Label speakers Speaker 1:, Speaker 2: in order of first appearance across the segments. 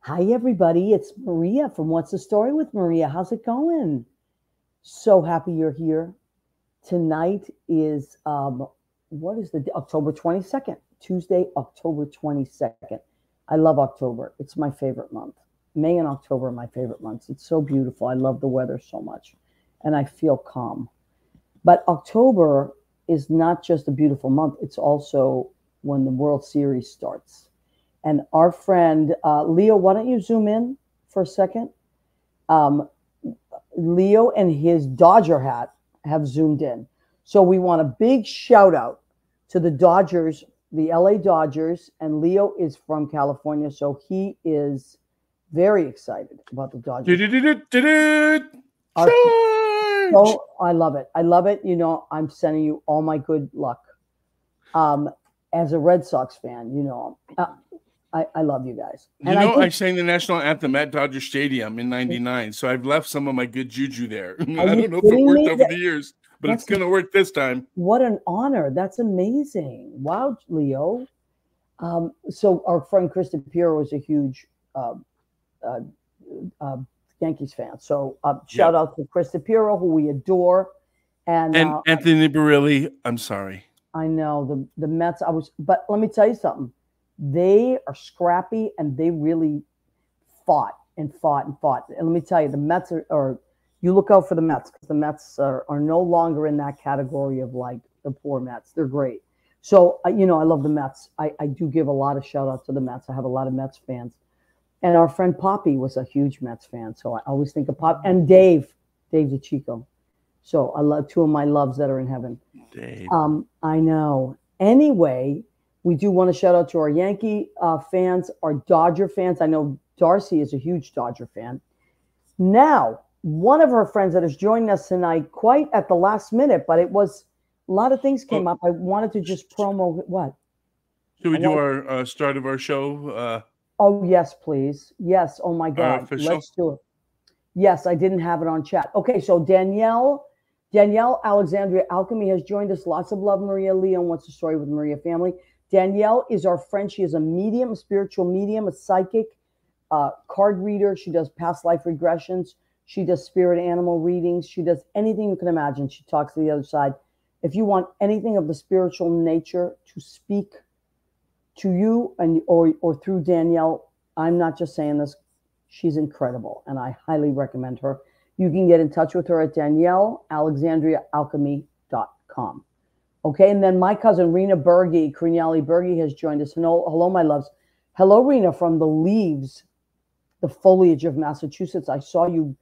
Speaker 1: Hi, everybody. It's Maria from What's the Story with Maria. How's it going? So happy you're here. Tonight is, what is the October 22nd, Tuesday, October 22nd. I love October. It's my favorite month. May and October are my favorite months. It's so beautiful. I love the weather so much and I feel calm. But October is not just a beautiful month, it's also when the World Series starts. And our friend Leo, why don't you zoom in for a second? Um, Leo and his Dodger hat have zoomed in. So we want a big shout out to the Dodgers, the LA Dodgers, and Leo is from California, so he is very excited about the Dodgers. Our,
Speaker 2: Charge!
Speaker 1: so I love it. I love it. You know, I'm sending you all my good luck. Um, as a Red Sox fan, I love you guys.
Speaker 2: You
Speaker 1: And I
Speaker 2: know, I
Speaker 1: think
Speaker 2: sang the national anthem at Dodger Stadium in '99, so I've left some of my good juju there.
Speaker 1: Are
Speaker 2: I
Speaker 1: you
Speaker 2: don't know if it
Speaker 1: kidding
Speaker 2: worked
Speaker 1: me?
Speaker 2: over the years, but it's
Speaker 1: That's
Speaker 2: going to work this time.
Speaker 1: what an honor. That's amazing. Wow, Leo. So our friend Krista Piero is a huge uh, uh, uh, Yankees fan. So shout
Speaker 2: Yep.
Speaker 1: out to Krista Piero, who we adore. And
Speaker 2: And Anthony Barilli, I'm sorry.
Speaker 1: I know the Mets. But let me tell you something. They are scrappy, and they really fought and fought and fought. And let me tell you, the Mets are you look out for the Mets because the Mets are no longer in that category of like the poor Mets. They're great. So, I love the Mets. I do give a lot of shout out to the Mets. I have a lot of Mets fans. And our friend Poppy was a huge Mets fan. So I always think of Pop and Dave DeChico. So I love two of my loves that are in heaven.
Speaker 2: Dave.
Speaker 1: I know. Anyway, we do want to shout out to our Yankee fans, our Dodger fans. I know Darcy is a huge Dodger fan. Now, one of our friends that is joining us tonight, quite at the last minute, but it was a lot of things came
Speaker 2: Oh,
Speaker 1: up. I wanted to just promo what?
Speaker 2: should
Speaker 1: I
Speaker 2: we do
Speaker 1: want.
Speaker 2: our start of our show?
Speaker 1: Oh yes, please. Yes. Oh my
Speaker 2: Our
Speaker 1: God.
Speaker 2: official?
Speaker 1: Let's do it. Yes, I didn't have it on chat. Okay, so Danielle Alexandria Alchemy has joined us. Lots of love, Maria Leon. What's the story with Maria family? Danielle is our friend. She is a medium, a spiritual medium, a psychic, card reader. She does past life regressions. She does spirit animal readings. She does anything you can imagine. She talks to the other side. If you want anything of the spiritual nature to speak to you and or through Danielle, I'm not just saying this. She's incredible, and I highly recommend her. You can get in touch with her at DanielleAlexandriaAlchemy.com. Okay, and then my cousin Rena Berge, Crinelli Berge, has joined us. Hello, my loves. Hello, Rena, from the leaves, the foliage of Massachusetts. I saw you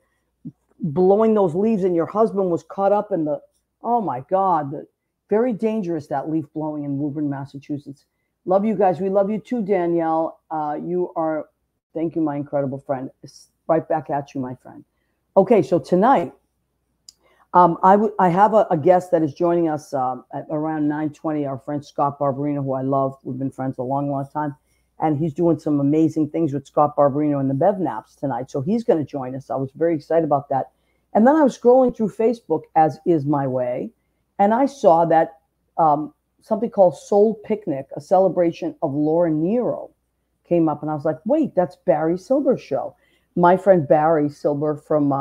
Speaker 1: blowing those leaves, and your husband was caught up in the. Oh my God, very dangerous that leaf blowing in Woburn, Massachusetts. Love you guys. We love you too, Danielle. You are. Thank you, my incredible friend. Right back at you, my friend. Okay, so tonight I have a guest that is joining us at around 9:20. Our friend Scott Barberino, who I love. We've been friends a long, long time, and he's doing some amazing things with Scott Barberino and the Bev Naps tonight. So he's going to join us. I was very excited about that. And then I was scrolling through Facebook, as is my way, and I saw that something called Soul Picnic, a celebration of Laura Nero, came up, and I was like, wait, that's Barry Silver's show. My friend Barry Silver from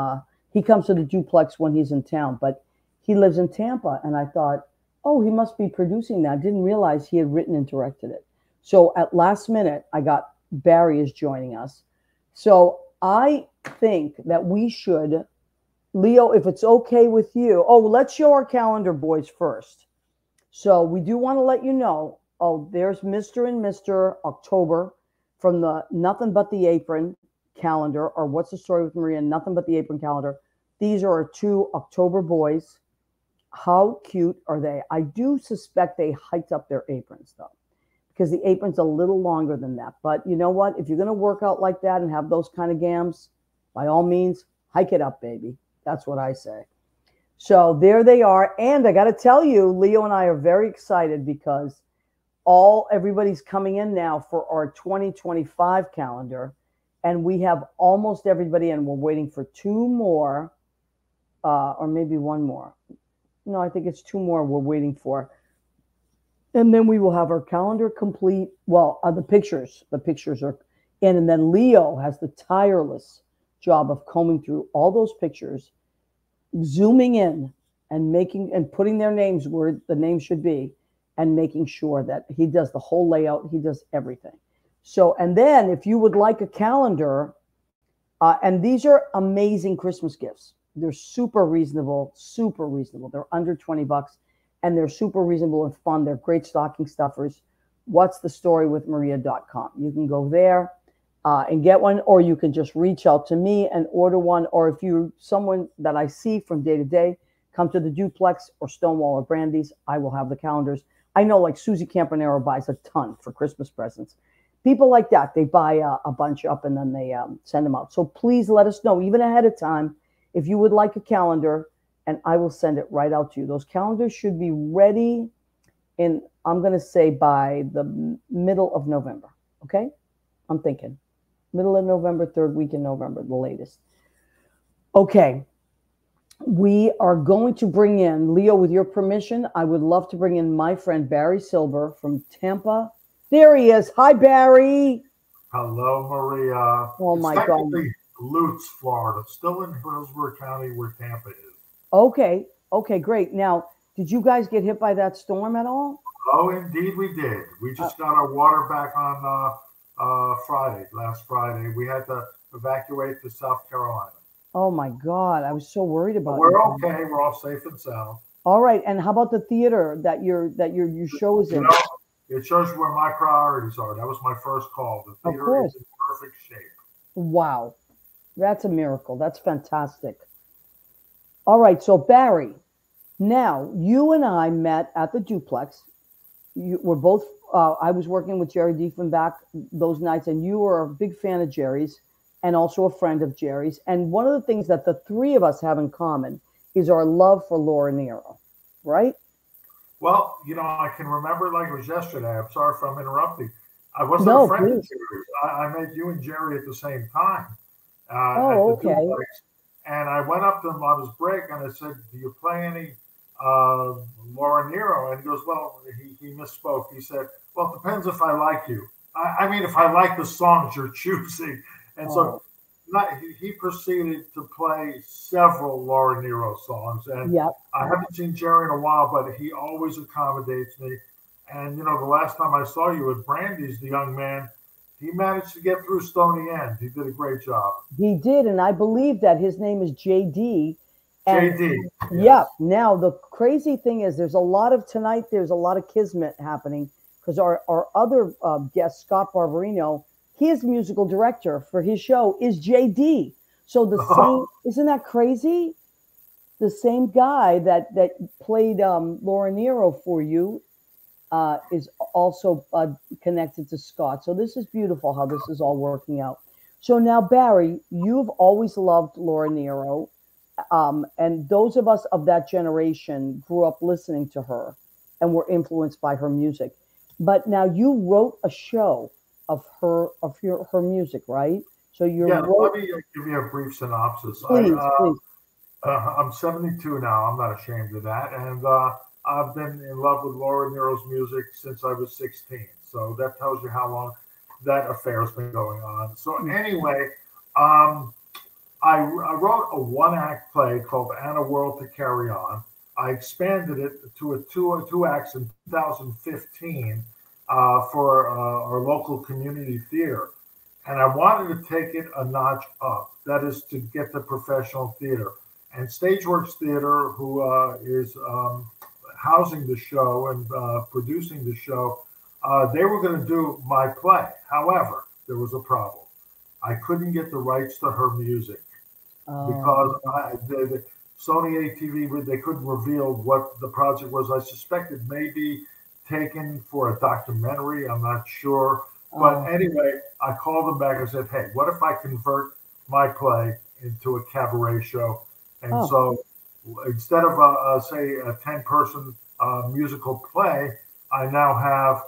Speaker 1: he comes to the duplex when he's in town, but he lives in Tampa. And I thought, oh, he must be producing that. I didn't realize he had written and directed it. So at last minute, I got Barry is joining us. So I think that we should, Leo, if it's okay with you. Oh, let's show our calendar, boys, first. So we do want to let you know. Oh, there's Mr. and Mr. October from the Nothing But the Apron calendar, or What's the Story with Maria, Nothing But the Apron calendar. These are our two October boys. How cute are they? I do suspect they hiked up their aprons, though, because the apron's a little longer than that. But you know what? If you're going to work out like that and have those kind of gams, by all means, hike it up, baby. That's what I say. So there they are. And I got to tell you, Leo and I are very excited because everybody's coming in now for our 2025 calendar, and we have almost everybody in. We're waiting for two more, or maybe one more. No, I think it's two more we're waiting for, and then we will have our calendar complete. Well, the pictures are And then Leo has the tireless job of combing through all those pictures, zooming in and making and putting their names where the name should be, and making sure that he does the whole layout. He does everything. So, and then if you would like a calendar, and these are amazing Christmas gifts. They're super reasonable, super reasonable. They're under $20 and they're super reasonable and fun. They're great stocking stuffers. What's the story with Maria.com? You can go there and get one, or you can just reach out to me and order one. Or if you're someone that I see from day to day, come to the Duplex or Stonewall or Brandy's. I will have the calendars. I know like Susie Campanero buys a ton for Christmas presents. People like that, they buy a bunch up and then they send them out. So please let us know, even ahead of time, if you would like a calendar, and I will send it right out to you. Those calendars should be ready in, I'm going to say, by the middle of November. Okay? I'm thinking middle of November, third week in November, the latest. Okay. We are going to bring in, Leo, with your permission, I would love to bring in my friend Barry Silver from Tampa. There he is. Hi, Barry.
Speaker 3: Hello, Maria.
Speaker 1: Oh, my God.
Speaker 3: Lutz, Florida, still in Hillsborough County where Tampa is.
Speaker 1: Okay. Okay, great. Now, did you guys get hit by that storm at all?
Speaker 3: Oh, indeed we did. We just got our water back on last Friday. We had to evacuate to South Carolina.
Speaker 1: Oh, my God. I was so worried about it.
Speaker 3: We're okay. We're all safe and sound.
Speaker 1: All right. And how about the theater that your show is in?
Speaker 3: You know, it shows where my priorities are. That was my first call. The theater is in perfect shape.
Speaker 1: Wow. That's a miracle. That's fantastic. All right. So, Barry, now you and I met at the Duplex. We're both, I was working with Jerry Diefenbach those nights, and you were a big fan of Jerry's and also a friend of Jerry's. And one of the things that the three of us have in common is our love for Laura Nyro, right?
Speaker 3: Well, you know, I can remember like it was yesterday. I'm sorry if I'm interrupting. I wasn't a friend of Jerry's. I met you and Jerry at the same time.
Speaker 1: Okay.
Speaker 3: Duplex. And I went up to him on his break and I said, "Do you play any Laura Nyro?" And he goes, "Well," he misspoke. He said, "Well, it depends if I like you. I mean, if I like the songs you're choosing." And so he proceeded to play several Laura Nyro songs. And I haven't seen Jerry in a while, but he always accommodates me. And, you know, the last time I saw you at Brandy's, the young man, he managed to get through Stony End. He did a great job.
Speaker 1: He did. And I believe that his name is JD. And
Speaker 3: JD.
Speaker 1: Yeah. Now, the crazy thing is there's a lot of kismet happening because our other guest, Scott Barberino, his musical director for his show is JD. So the same, isn't that crazy? The same guy that played Laura Nyro for you is also connected to Scott. So this is beautiful how this is all working out. So now, Barry, you've always loved Laura Nyro. And those of us of that generation grew up listening to her and were influenced by her music. But now you wrote a show of her music, right? So
Speaker 3: let me give you a brief synopsis.
Speaker 1: Please.
Speaker 3: I'm 72 now. I'm not ashamed of that, and I've been in love with Laura Nyro's music since I was 16. So that tells you how long that affair has been going on. So anyway, I wrote a one-act play called "And a World to Carry On." I expanded it to a two acts in 2015. For our local community theater. And I wanted to take it a notch up. That is to get to professional theater. And Stageworks Theater, who is housing the show and producing the show, they were going to do my play. However, there was a problem. I couldn't get the rights to her music because the Sony ATV, they couldn't reveal what the project was. I suspected maybe taken for a documentary. I'm not sure. But anyway, I called them back and said, "Hey, what if I convert my play into a cabaret show?" And so instead of, say, a 10-person musical play, I now have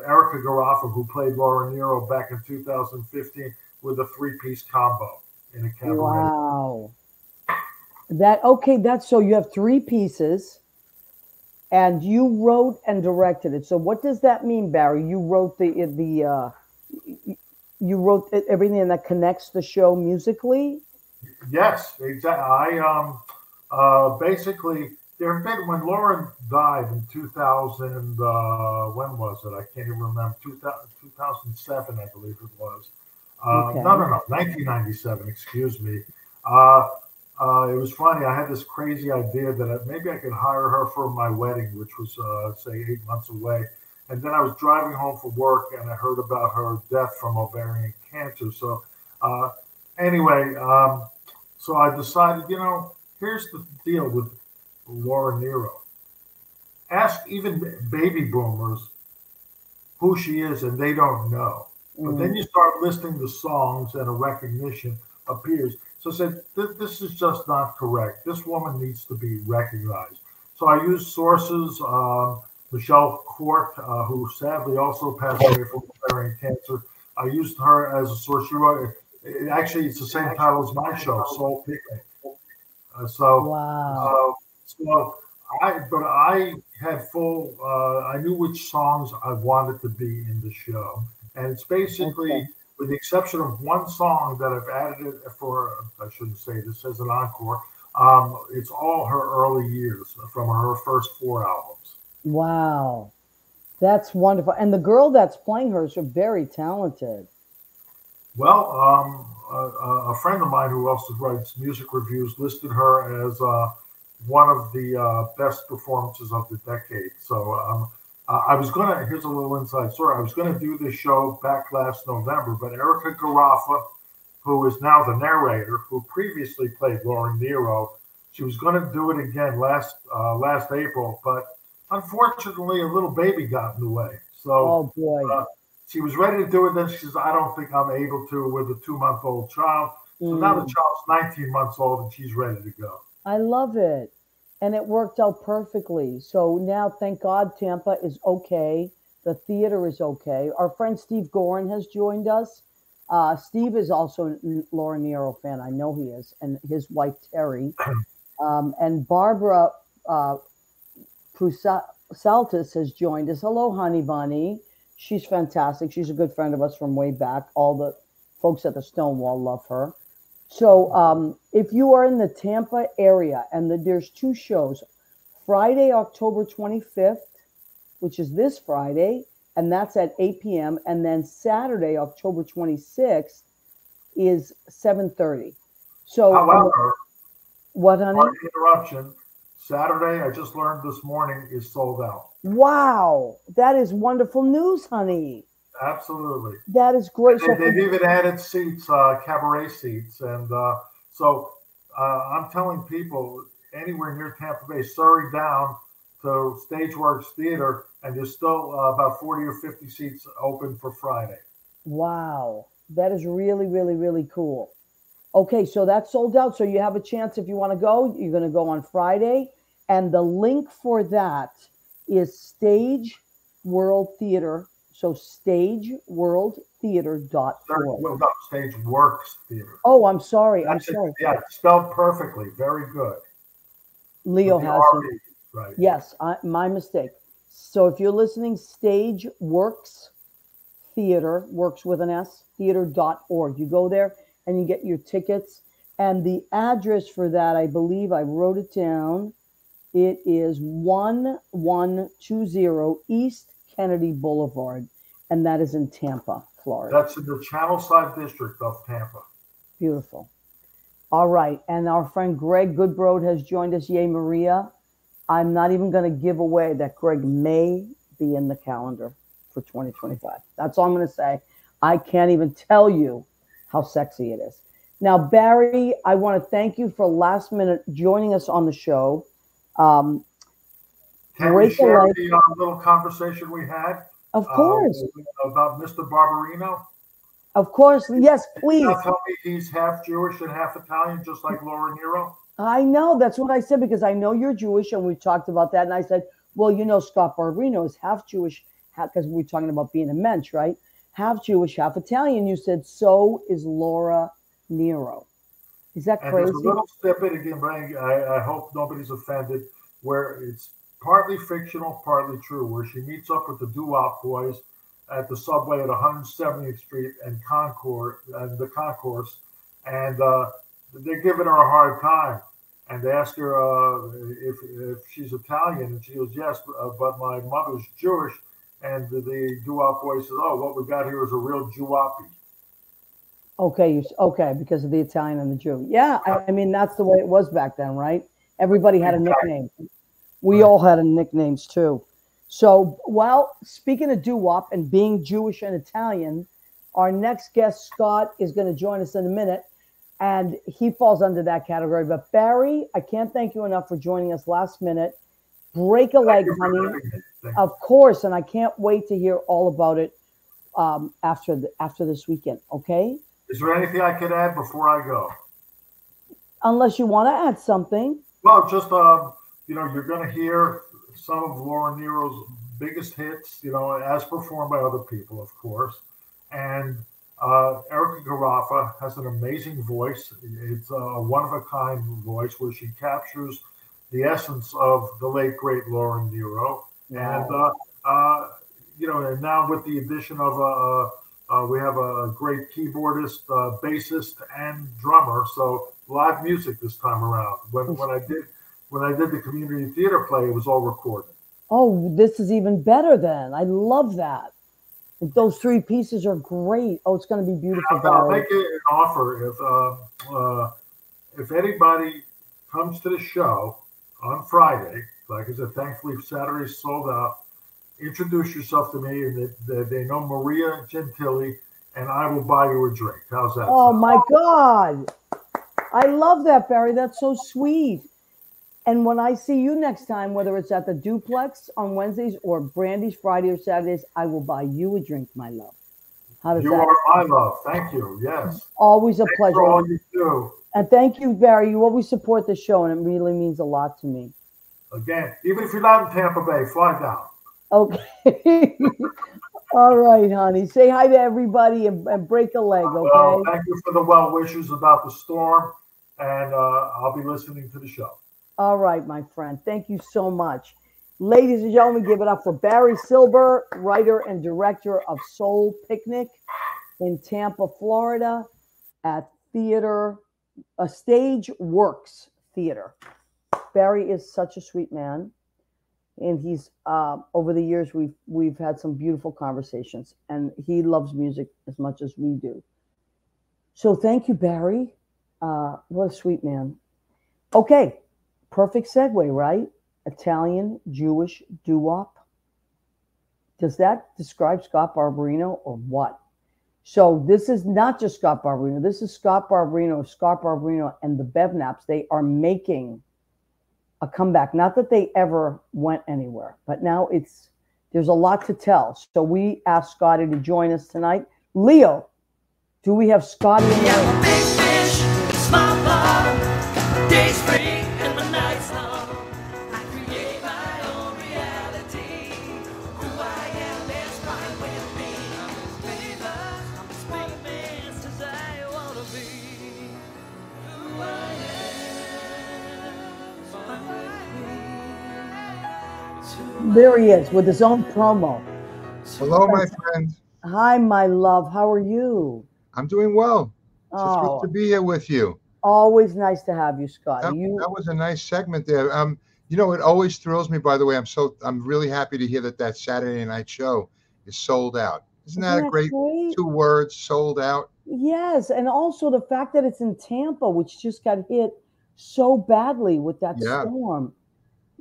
Speaker 3: Erica Garoffa, who played Laura Nyro back in 2015, with a 3-piece combo in a cabaret.
Speaker 1: Wow. That's so you have 3 pieces. And you wrote and directed it. So what does that mean, Barry? You wrote you wrote everything that connects the show musically.
Speaker 3: Yes, exactly. Basically, there have been, when Lauren died in 2000, when was it? I can't even remember. 2007, I believe it was.
Speaker 1: Okay.
Speaker 3: No, 1997, excuse me. Uh, it was funny. I had this crazy idea that maybe I could hire her for my wedding, which was, say, 8 months away. And then I was driving home from work and I heard about her death from ovarian cancer. So, uh, anyway, so I decided, here's the deal with Laura Nero. Ask even baby boomers who she is, and they don't know. But then you start listing the songs, and a recognition appears. So I said, this is just not correct. This woman needs to be recognized. So I used sources. Michelle Court, who sadly also passed away from ovarian cancer. I used her as a source. She wrote, actually, it's the same title as my show, Soul Picnic.
Speaker 1: Wow.
Speaker 3: I had full. I knew which songs I wanted to be in the show, and it's basically, with the exception of one song that I've added it for. I shouldn't say this as an encore. It's all her early years from her first 4 albums.
Speaker 1: Wow, that's wonderful. And the girl that's playing her is very talented.
Speaker 3: Well, a friend of mine who also writes music reviews listed her as one of the best performances of the decade. So I was here's a little inside story. I was going to do this show back last November, but Erica Garaffa, who is now the narrator, who previously played Lauren Nero, she was going to do it again last April, but unfortunately, a little baby got in the way. So,
Speaker 1: oh boy.
Speaker 3: She was ready to do it. Then she says, I don't think I'm able to with a 2-month-old child. So now the child's 19 months old and she's ready to go.
Speaker 1: I love it. And it worked out perfectly. So now, thank God, Tampa is okay. The theater is okay. Our friend Steve Gorin has joined us. Steve is also a Laura Nero fan. I know he is. And his wife, Terry. And Barbara Prusaltis has joined us. Hello, Honey Bunny. She's fantastic. She's a good friend of us from way back. All the folks at the Stonewall love her. So if you are in the Tampa area, and there's 2 shows, Friday, October 25th, which is this Friday, and that's at 8 p.m. And then Saturday, October 26th, is 7:30. So,
Speaker 3: however,
Speaker 1: what, honey?
Speaker 3: Interruption. Saturday, I just learned this morning, is sold out.
Speaker 1: Wow, that is wonderful news, honey.
Speaker 3: Absolutely.
Speaker 1: That is great.
Speaker 3: They've even added seats, cabaret seats. And so I'm telling people anywhere near Tampa Bay, Surrey down to Stageworks Theater, and there's still about 40 or 50 seats open for Friday.
Speaker 1: Wow. That is really, really, really cool. Okay, so that's sold out. So you have a chance if you want to go. You're going to go on Friday. And the link for that is Stage World Theater. So stageworldtheater.org.
Speaker 3: Well, no, Stageworks Theater.
Speaker 1: Oh, I'm sorry.
Speaker 3: Yeah, spelled perfectly. Very good.
Speaker 1: Leo has it.
Speaker 3: Right.
Speaker 1: Yes, my mistake. So if you're listening, Stageworks Theater, works with an S, theater.org. You go there and you get your tickets. And the address for that, I believe I wrote it down. It is 1120 East Kennedy Boulevard, and that is in Tampa, Florida.
Speaker 3: That's in the Channelside district of Tampa.
Speaker 1: Beautiful. All right, and our friend Greg Goodbrode has joined us. Yay, Maria. I'm not even going to give away that Greg may be in the calendar for 2025. That's all I'm going to say. I can't even tell you how sexy it is. Now, Barry, I want to thank you for last minute joining us on the show.
Speaker 3: Can we share the little conversation we had?
Speaker 1: Of course.
Speaker 3: About Mr. Barbarino?
Speaker 1: Of course. Yes, please.
Speaker 3: Now tell me he's half Jewish and half Italian, just like Laura Nero?
Speaker 1: I know. That's what I said, because I know you're Jewish, and we talked about that. And I said, well, Scott Barbarino is half Jewish, because we're talking about being a mensch, right? Half Jewish, half Italian. You said, so is Laura Nero. Is that crazy?
Speaker 3: There's a little snippet again, Brian. I hope nobody's offended, where it's partly fictional, partly true, where she meets up with the doo-wop boys, at the subway at 170th Street and the concourse, and they're giving her a hard time. And they ask her if she's Italian, and she goes, yes, but my mother's Jewish. And the doo-wop boy says, oh, what we got here is a real Jew-woppy.
Speaker 1: Okay, okay, because of the Italian and the Jew. Yeah, I mean, that's the way it was back then, right? Everybody had a nickname. We all had nicknames too. So, well, speaking of doo-wop and being Jewish and Italian, our next guest, Scott, is going to join us in a minute, and he falls under that category. But Barry, I can't thank you enough for joining us last minute. Break a leg, honey. Of course, and I can't wait to hear all about it after this weekend, okay?
Speaker 3: Is there anything I could add before I go?
Speaker 1: Unless you want to add something.
Speaker 3: Well, just, you're going to hear some of Laura Nero's biggest hits, as performed by other people, of course. And Erica Garoffa has an amazing voice. It's a one-of-a-kind voice where she captures the essence of the late, great Laura Nero. Wow. And now with the addition of we have a great keyboardist, bassist, and drummer. So live music this time around. When I did the community theater play, it was all recorded.
Speaker 1: Oh, this is even better then. I love that. Those three pieces are great. Oh, it's going to be beautiful.
Speaker 3: I'll make it an offer if anybody comes to the show on Friday. Like I said, thankfully Saturday's sold out. Introduce yourself to me, and they know Maria Gentili, and I will buy you a drink. How's that?
Speaker 1: Oh, my God. I love that, Barry. That's so sweet. And when I see you next time, whether it's at the Duplex on Wednesdays or Brandy's Friday or Saturdays, I will buy you a drink, my love. How does
Speaker 3: you
Speaker 1: that
Speaker 3: are my love. Thank you. Yes.
Speaker 1: Always a
Speaker 3: Thanks
Speaker 1: pleasure.
Speaker 3: For all you do.
Speaker 1: And thank you, Barry. You always support the show, and it really means a lot to me.
Speaker 3: Again, even if you're not in Tampa Bay, fly down.
Speaker 1: Okay. All right, honey. Say hi to everybody and break a leg, okay?
Speaker 3: Well, thank you for the well wishes about the storm, and I'll be listening to the show.
Speaker 1: All right, my friend. Thank you so much. Ladies and gentlemen, give it up for Barry Silber, writer and director of Soul Picnic in Tampa, Florida, at Stage Works Theater. Barry is such a sweet man. And he's over the years we've had some beautiful conversations, and he loves music as much as we do. So thank you, Barry. What a sweet man. Okay, perfect segue, right? Italian, Jewish, doo-wop. Does that describe Scott Barberino or what? So this is not just Scott Barberino. This is Scott Barberino and the Bevnaps. They are making a comeback. Not that they ever went anywhere, but now there's a lot to tell. So we asked Scotty to join us tonight. Leo, do we have Scotty in there?
Speaker 4: Big fish, small pond, days free and my nights long. I create my own reality. Who I am is right with me. I'm as famous as I wanna be. Who I am.
Speaker 1: There he is with his own promo.
Speaker 5: Hello, my friend.
Speaker 1: Hi, my love. How are you?
Speaker 5: I'm doing well. It's
Speaker 1: Oh,
Speaker 5: thrilled to be here with you.
Speaker 1: always nice to have you, Scott.
Speaker 5: That was a nice segment there. It always thrills me, by the way. I'm really happy to hear that Saturday night show is sold out. Isn't that a great 2 words, sold out?
Speaker 1: Yes, and also the fact that it's in Tampa, which just got hit so badly with that storm.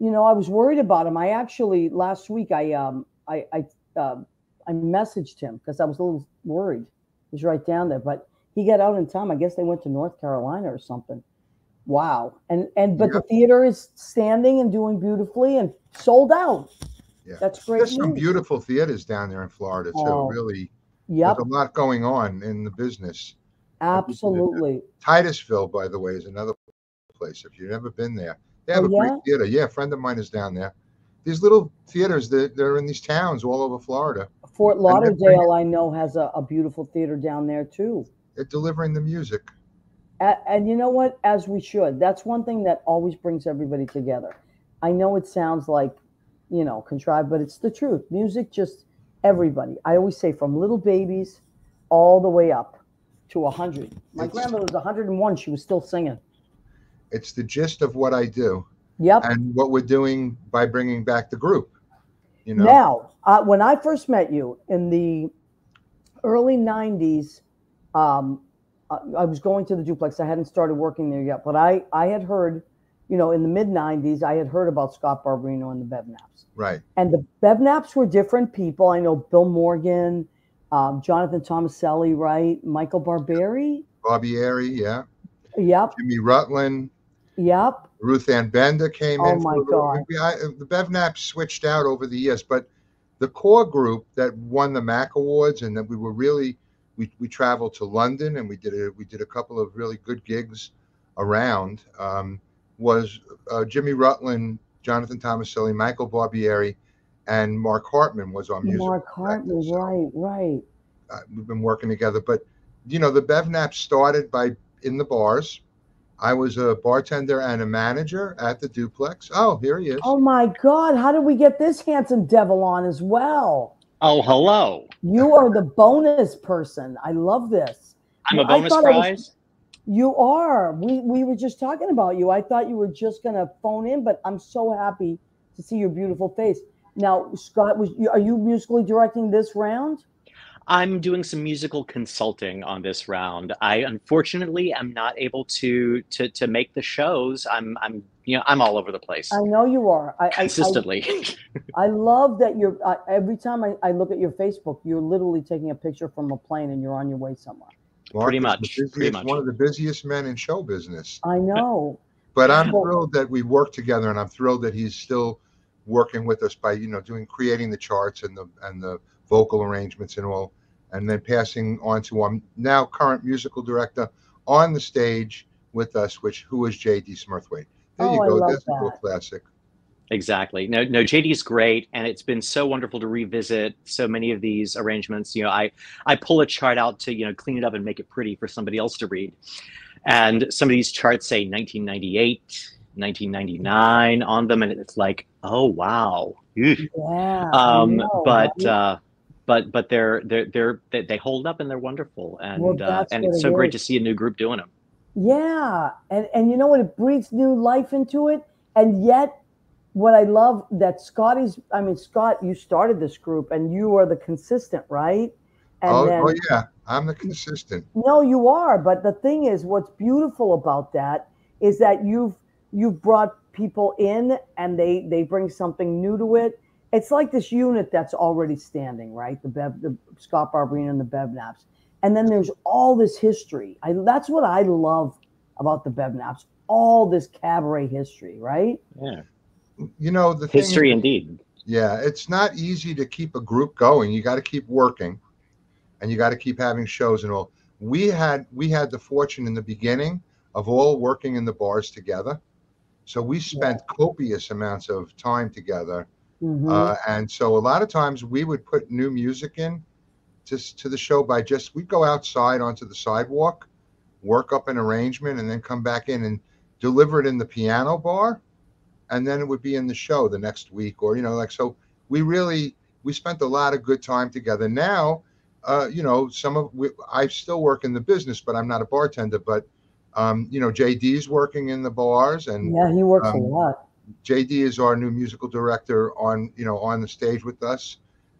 Speaker 1: I was worried about him. I actually last week I messaged him because I was a little worried. He's right down there, but he got out in time. I guess they went to North Carolina or something. Wow. But the theater is standing and doing beautifully and sold out.
Speaker 5: Yeah.
Speaker 1: That's great.
Speaker 5: There's some beautiful theaters down there in Florida too. Really.
Speaker 1: Yep.
Speaker 5: There's a lot going on in the business.
Speaker 1: Absolutely.
Speaker 5: Titusville, by the way, is another place. If you've never been there, they have a great theater. Yeah, a friend of mine is down there. These little theaters, they're in these towns all over Florida.
Speaker 1: Fort Lauderdale, I know, has a beautiful theater down there too.
Speaker 5: They're delivering the music.
Speaker 1: And you know what? As we should. That's one thing that always brings everybody together. I know it sounds like, contrived, but it's the truth. Music everybody. I always say from little babies all the way up to 100. My grandmother was 101. She was still singing.
Speaker 5: It's the gist of what I do.
Speaker 1: Yep.
Speaker 5: And what we're doing by bringing back the group. You know?
Speaker 1: Now, when I first met you in the early 90s, I was going to the duplex. I hadn't started working there yet, but I had heard, you know, in the mid 90s, I had heard about Scott Barberino and the Belknaps.
Speaker 5: Right.
Speaker 1: And the Belknaps were different people. I know Bill Morgan, Jonathan Tomaselli, right? Michael Barbieri.
Speaker 5: Barbieri, yeah.
Speaker 1: Yep.
Speaker 5: Jimmy Rutland.
Speaker 1: Yep.
Speaker 5: Ruth Ann Bender came in.
Speaker 1: Oh my God.
Speaker 5: The Belknaps switched out over the years, but the core group that won the MAC Awards and that we were really, we traveled to London and we did a couple of really good gigs around, was Jimmy Rutland, Jonathan Tomaselli, Michael Barbieri, and Mark Hartman was our music.
Speaker 1: Mark Hartman, so, right.
Speaker 5: We've been working together, but you know, the Belknaps started in the bars. I was a bartender and a manager at the duplex. Oh, here he is.
Speaker 1: Oh my God. How did we get this handsome devil on as well?
Speaker 6: Oh, hello.
Speaker 1: You are the bonus person. I love this.
Speaker 6: I'm a bonus prize.
Speaker 1: You are. We were just talking about you. I thought you were just going to phone in, but I'm so happy to see your beautiful face. Now, Scott, are you musically directing this round?
Speaker 6: I'm doing some musical consulting on this round. I unfortunately am not able to make the shows. I'm all over the place.
Speaker 1: I know you are.
Speaker 6: Consistently.
Speaker 1: I love that you're. Every time I look at your Facebook, you're literally taking a picture from a plane and you're on your way somewhere.
Speaker 5: Mark
Speaker 6: pretty much.
Speaker 5: One of the busiest men in show business.
Speaker 1: I know.
Speaker 5: But I'm thrilled that we work together, and I'm thrilled that he's still working with us by creating the charts and the vocal arrangements and all, and then passing on to our now current musical director on the stage with us, who is J.D. Smurthwaite. There you go. That's a real classic.
Speaker 6: Exactly. No, JD's great, and it's been so wonderful to revisit so many of these arrangements. I pull a chart out to clean it up and make it pretty for somebody else to read, and some of these charts say 1998, 1999 on them, and it's like, oh wow.
Speaker 1: Yeah.
Speaker 6: But they hold up and they're wonderful, and it's so great to see a new group doing them.
Speaker 1: Yeah, and you know what? It breathes new life into it, and yet. What I love that Scott, you started this group and you are the consistent, right? And
Speaker 5: yeah, I'm the consistent.
Speaker 1: No, you are. But the thing is, what's beautiful about that is that you've brought people in and they bring something new to it. It's like this unit that's already standing, right? The Scott Barberino and the Belknaps. And then there's all this history. That's what I love about the Belknaps, all this cabaret history, right?
Speaker 6: Yeah.
Speaker 5: The
Speaker 6: history indeed.
Speaker 5: Yeah, it's not easy to keep a group going. You got to keep working, and you got to keep having shows and all. We had the fortune in the beginning of all working in the bars together, so we spent copious amounts of time together. Mm-hmm. And so a lot of times we would put new music in to the show by we'd go outside onto the sidewalk, work up an arrangement, and then come back in and deliver it in the piano bar. And then it would be in the show the next week, so we spent a lot of good time together. Now, I still work in the business, but I'm not a bartender. But JD's working in the bars, and
Speaker 1: he works a lot.
Speaker 5: JD is our new musical director on the stage with us,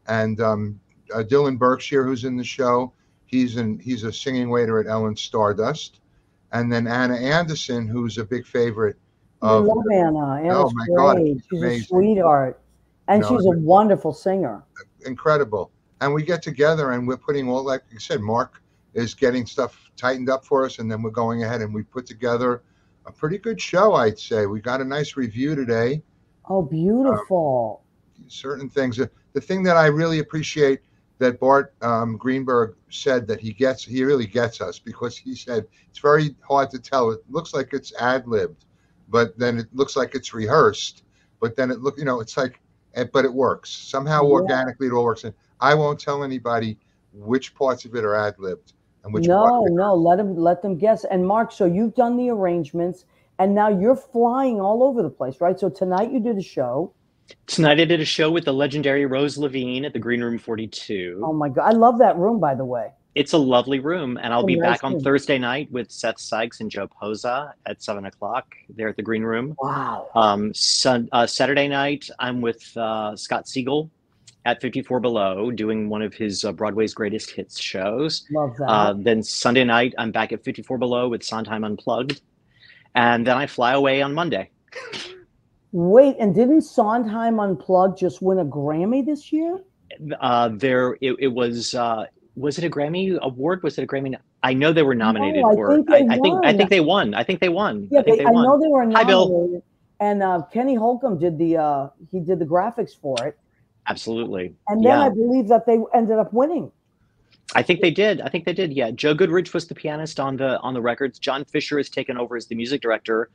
Speaker 5: and Dylan Berkshire, who's in the show, he's a singing waiter at Ellen's Stardust, and then Anna Anderson, who's a big favorite.
Speaker 1: I love Anna. Anna's great. God, she's amazing. A sweetheart. And she's a wonderful singer.
Speaker 5: Incredible. And we get together and we're putting all, like you said, Mark is getting stuff tightened up for us. And then we're going ahead and we put together a pretty good show, I'd say. We got a nice review today.
Speaker 1: Oh, beautiful.
Speaker 5: Certain things. The thing that I really appreciate that Bart Greenberg said that he really gets us, because he said it's very hard to tell. It looks like it's ad-libbed, but then it looks like it's rehearsed, but then it's like, but it works somehow. Organically, it all works. And I won't tell anybody which parts of it are ad-libbed and which
Speaker 1: let them guess. And Mark, so you've done the arrangements and now you're flying all over the place, right? So tonight you did a show
Speaker 6: Tonight I did a show with the legendary Rose Levine at the Green Room 42.
Speaker 1: Oh my God, I love that room, by the way.
Speaker 6: It's a lovely room, and I'll
Speaker 1: It's a
Speaker 6: be
Speaker 1: nice
Speaker 6: back on
Speaker 1: room.
Speaker 6: Thursday night with Seth Sykes and Joe Poza at 7:00 there at the Green Room.
Speaker 1: Wow.
Speaker 6: Saturday night, I'm with Scott Siegel at 54 Below doing one of his Broadway's greatest hits shows.
Speaker 1: Love that.
Speaker 6: Then Sunday night, I'm back at 54 Below with Sondheim Unplugged, and then I fly away on Monday.
Speaker 1: Wait, and didn't Sondheim Unplugged just win a Grammy this year?
Speaker 6: Was it a Grammy award? Was it a Grammy? I know they were nominated
Speaker 1: No,
Speaker 6: for it. I think they won. I think they won.
Speaker 1: Yeah,
Speaker 6: I think they
Speaker 1: I
Speaker 6: won.
Speaker 1: know they were
Speaker 6: Hi, Bill.
Speaker 1: nominated. And Kenny Holcomb did the graphics for it.
Speaker 6: Absolutely.
Speaker 1: And then
Speaker 6: Yeah.
Speaker 1: I believe that they ended up winning.
Speaker 6: I think they did. Yeah. Joe Goodrich was the pianist on the records. John Fisher has taken over as the music director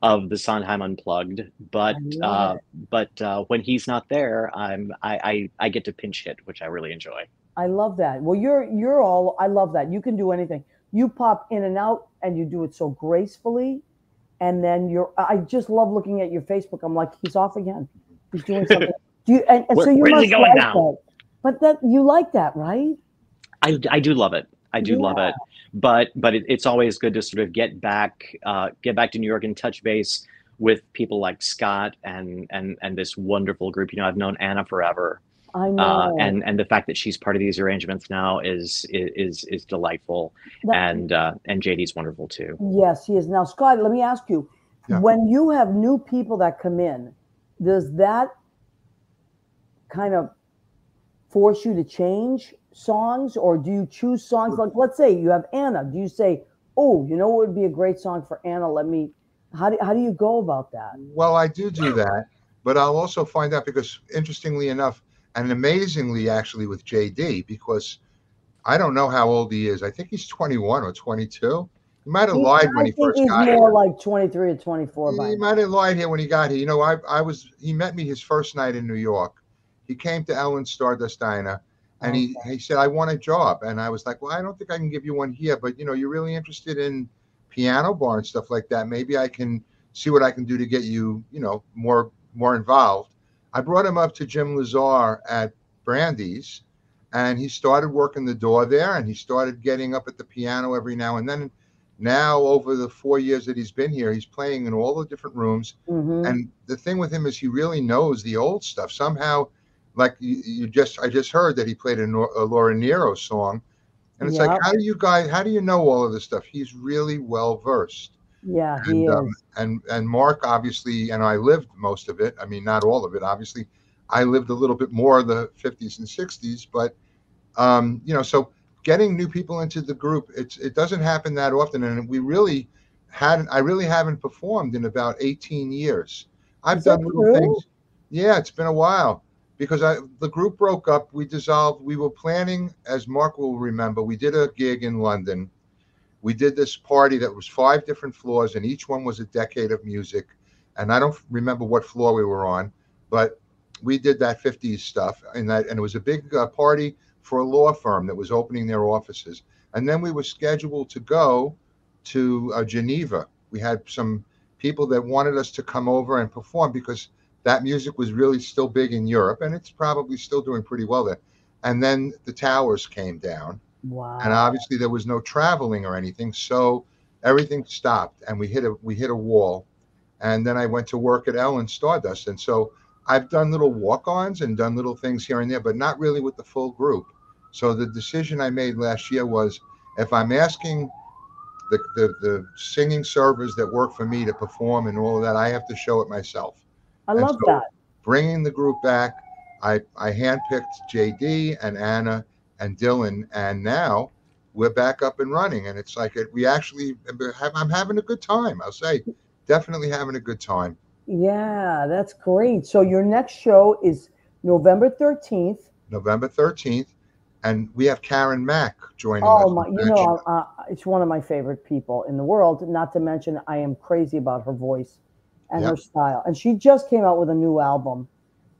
Speaker 6: of the Sondheim Unplugged. But
Speaker 1: I love
Speaker 6: when he's not there, I get to pinch hit, which I really enjoy.
Speaker 1: I love that. Well, you're all. I love that. You can do anything. You pop in and out, and you do it so gracefully. And then I just love looking at your Facebook. I'm like, he's off again. He's doing something. So you
Speaker 6: Where's
Speaker 1: must
Speaker 6: he going
Speaker 1: like
Speaker 6: now?
Speaker 1: that. But that you like that, right?
Speaker 6: I do love it. I do love it. But it's always good to sort of get back to New York and touch base with people like Scott and this wonderful group. You know, I've known Anna forever.
Speaker 1: I know.
Speaker 6: And the fact that she's part of these arrangements now is delightful. And JD's wonderful too.
Speaker 1: Yes, he is. Now, Scott, let me ask you, when you have new people that come in, does that kind of force you to change songs, or do you choose songs? Like, let's say you have Anna. Do you say, oh, you know what would be a great song for Anna? How do you go about that?
Speaker 5: Well, I do that, but I'll also find out, because interestingly enough, and amazingly actually with JD, because I don't know how old he is. I think he's 21 or 22. He might have lied when he first got here.
Speaker 1: He's more like 23 or 24 by
Speaker 5: He
Speaker 1: now.
Speaker 5: might have lied here when he got here. You know, he met me his first night in New York. He came to Ellen's Stardust Diner, and he said, I want a job. And I was like, well, I don't think I can give you one here, but, you know, you're really interested in piano bar and stuff like that. Maybe I can see what I can do to get you, you know, more involved. I brought him up to Jim Lazar at Brandy's, and he started working the door there, and he started getting up at the piano every now and then. Now, over the 4 years that he's been here, he's playing in all the different rooms.
Speaker 1: Mm-hmm.
Speaker 5: And the thing with him is he really knows the old stuff. Somehow, like I just heard that he played a Laura Nyro song. And it's like, how do you know all of this stuff? He's really well versed.
Speaker 1: Yeah, he is.
Speaker 5: And Mark, obviously, and I lived most of it. I mean, not all of it, obviously. I lived a little bit more of the 50s and 60s, but, you know, so getting new people into the group, it doesn't happen that often. And I really haven't performed in about 18 years. I've done little things. Yeah, it's been a while, because the group broke up. We dissolved. We were planning, as Mark will remember, we did a gig in London. We did this party that was 5 different floors, and each one was a decade of music. And I don't remember what floor we were on, but we did that 50s stuff, and it was a big party for a law firm that was opening their offices. And then we were scheduled to go to Geneva. We had some people that wanted us to come over and perform, because that music was really still big in Europe, and it's probably still doing pretty well there. And then the towers came down.
Speaker 1: Wow.
Speaker 5: And obviously there was no traveling or anything, so everything stopped, and we hit a wall. And then I went to work at Ellen Stardust, and so I've done little walk-ons and done little things here and there, but not really with the full group. So the decision I made last year was, if I'm asking the singing servers that work for me to perform and all of that, I have to show it myself.
Speaker 1: I love that.
Speaker 5: Bringing the group back, I handpicked JD and Anna and Dylan, and now we're back up and running. And it's like I'm having a good time. I'll say, definitely having a good time.
Speaker 1: Yeah, that's great. So your next show is November 13th.
Speaker 5: November 13th, and we have Karen Mack joining us.
Speaker 1: Oh my! You know, it's one of my favorite people in the world. Not to mention, I am crazy about her voice and her style. And she just came out with a new album.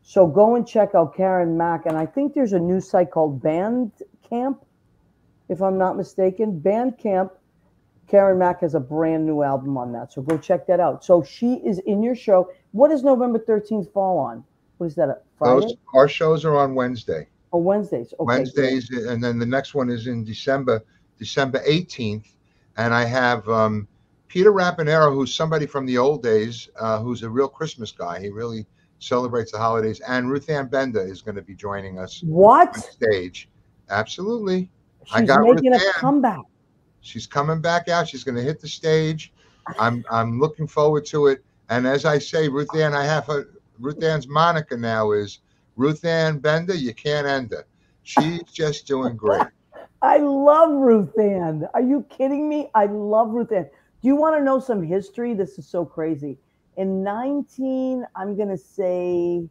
Speaker 1: So go and check out Karen Mack. And I think there's a new site called Bandcamp, if I'm not mistaken. Bandcamp. Karen Mack has a brand new album on that. So go check that out. So she is in your show. What does November 13th fall on? What is that? A Friday?
Speaker 5: Our shows are on Wednesday.
Speaker 1: Oh, Wednesdays. Okay.
Speaker 5: Wednesdays, and then the next one is in December 18th. And I have Peter Rapanero, who's somebody from the old days, who's a real Christmas guy. He really celebrates the holidays. And Ruth Ann Bender is going to be joining us
Speaker 1: What?
Speaker 5: on stage. Absolutely. I
Speaker 1: She's
Speaker 5: got
Speaker 1: making
Speaker 5: Ruth
Speaker 1: a
Speaker 5: Ann.
Speaker 1: comeback.
Speaker 5: She's coming back out. She's going to hit the stage. I'm looking forward to it. And as I say, Ruth Ann, Ruth Ann's moniker now is Ruth Ann Bender. You can't end her. She's just doing great.
Speaker 1: I love Ruth Ann. Are you kidding me? I love Ruth Ann. Do you want to know some history? This is so crazy. In I'm going to say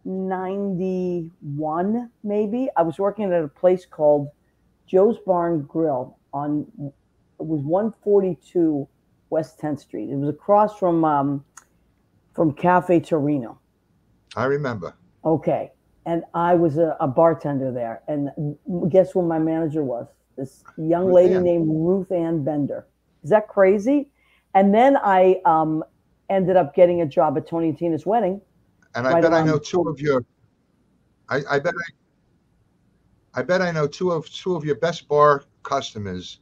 Speaker 1: 91, maybe, I was working at a place called Joe's Barn Grill it was 142 West 10th Street. It was across from Cafe Torino.
Speaker 5: I remember.
Speaker 1: Okay. And I was a bartender there. And guess what my manager was? This young
Speaker 5: Ruth
Speaker 1: lady
Speaker 5: Ann.
Speaker 1: named Ruth Ann Bender. Is that crazy? And then I ended up getting a job at Tony and Tina's wedding.
Speaker 5: And I
Speaker 1: Right
Speaker 5: bet I
Speaker 1: around
Speaker 5: know
Speaker 1: the
Speaker 5: two of your. I bet I know two of your best bar customers,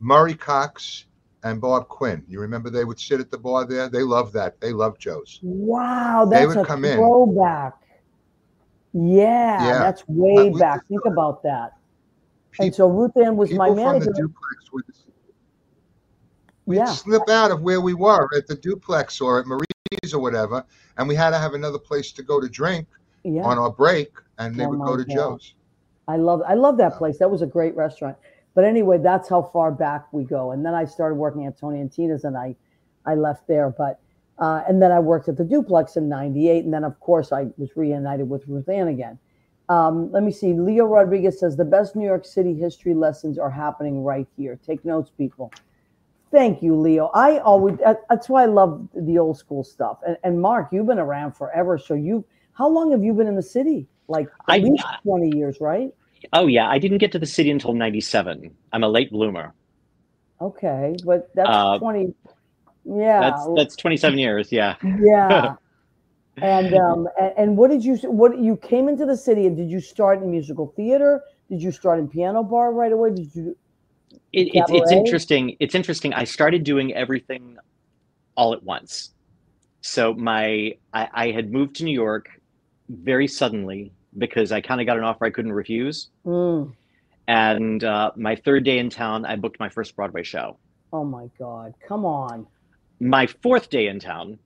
Speaker 5: Murray Cox and Bob Quinn. You remember they would sit at the bar there? They loved that. They loved Joe's.
Speaker 1: Wow,
Speaker 5: They
Speaker 1: that's
Speaker 5: would
Speaker 1: a
Speaker 5: come in.
Speaker 1: throwback. Yeah,
Speaker 5: Yeah.
Speaker 1: that's way
Speaker 5: we
Speaker 1: back.
Speaker 5: just-
Speaker 1: Think about that. And
Speaker 5: People,
Speaker 1: so Ruth Ann was my
Speaker 5: people from
Speaker 1: manager.
Speaker 5: the duplex we'd
Speaker 1: Yeah.
Speaker 5: slip out of where we were at the duplex or at Marie's or whatever, and we had to have another place to go to drink
Speaker 1: Yeah.
Speaker 5: on our break, and they
Speaker 1: Oh
Speaker 5: would
Speaker 1: my
Speaker 5: go to
Speaker 1: God.
Speaker 5: Joe's.
Speaker 1: I love that place. That was a great restaurant. But anyway, that's how far back we go. And then I started working at Tony and Tina's, and I left there. But and then I worked at the Duplex in '98, and then of course I was reunited with Ruth Ann again. Let me see. Leo Rodriguez says the best New York City history lessons are happening right here. Take notes, people. Thank you, Leo. That's why I love the old school stuff. And Mark, you've been around forever. So how long have you been in the city? Like at least 20 years, right?
Speaker 6: Oh yeah, I didn't get to the city until '97. I'm a late bloomer.
Speaker 1: Okay, but that's 20. Yeah,
Speaker 6: That's 27 years. Yeah.
Speaker 1: yeah. And what you came into the city, and did you start in musical theater? Did you start in piano bar right away? Did you?
Speaker 6: It's
Speaker 1: Cabaret?
Speaker 6: interesting. It's interesting. I started doing everything all at once. So I had moved to New York very suddenly because I kind of got an offer I couldn't refuse.
Speaker 1: Mm.
Speaker 6: And my third day in town, I booked my first Broadway show.
Speaker 1: Oh my God! Come on.
Speaker 6: My fourth day in town,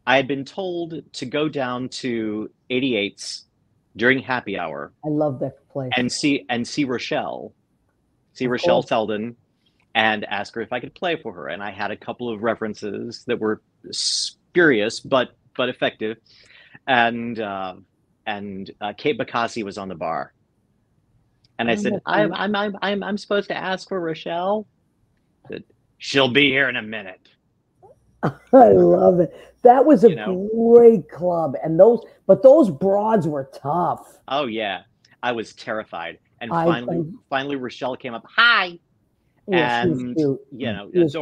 Speaker 6: I had been told to go down to 88's during happy hour
Speaker 1: I love that place.
Speaker 6: and see Rochelle,
Speaker 1: Of
Speaker 6: Rochelle
Speaker 1: course.
Speaker 6: Selden, and ask her if I could play for her. And I had a couple of references that were spurious but effective, and Kate Bacassi was on the bar, and I said,
Speaker 1: that's
Speaker 6: I'm supposed to ask for Rochelle. Said, she'll be here in a minute.
Speaker 1: I love it. That was a
Speaker 6: You know?
Speaker 1: great club, and those broads were tough.
Speaker 6: Oh yeah, I was terrified. And
Speaker 1: I-
Speaker 6: finally, Rochelle came up. Hi,
Speaker 1: Yeah, she was
Speaker 6: and
Speaker 1: cute.
Speaker 6: you know,
Speaker 1: She was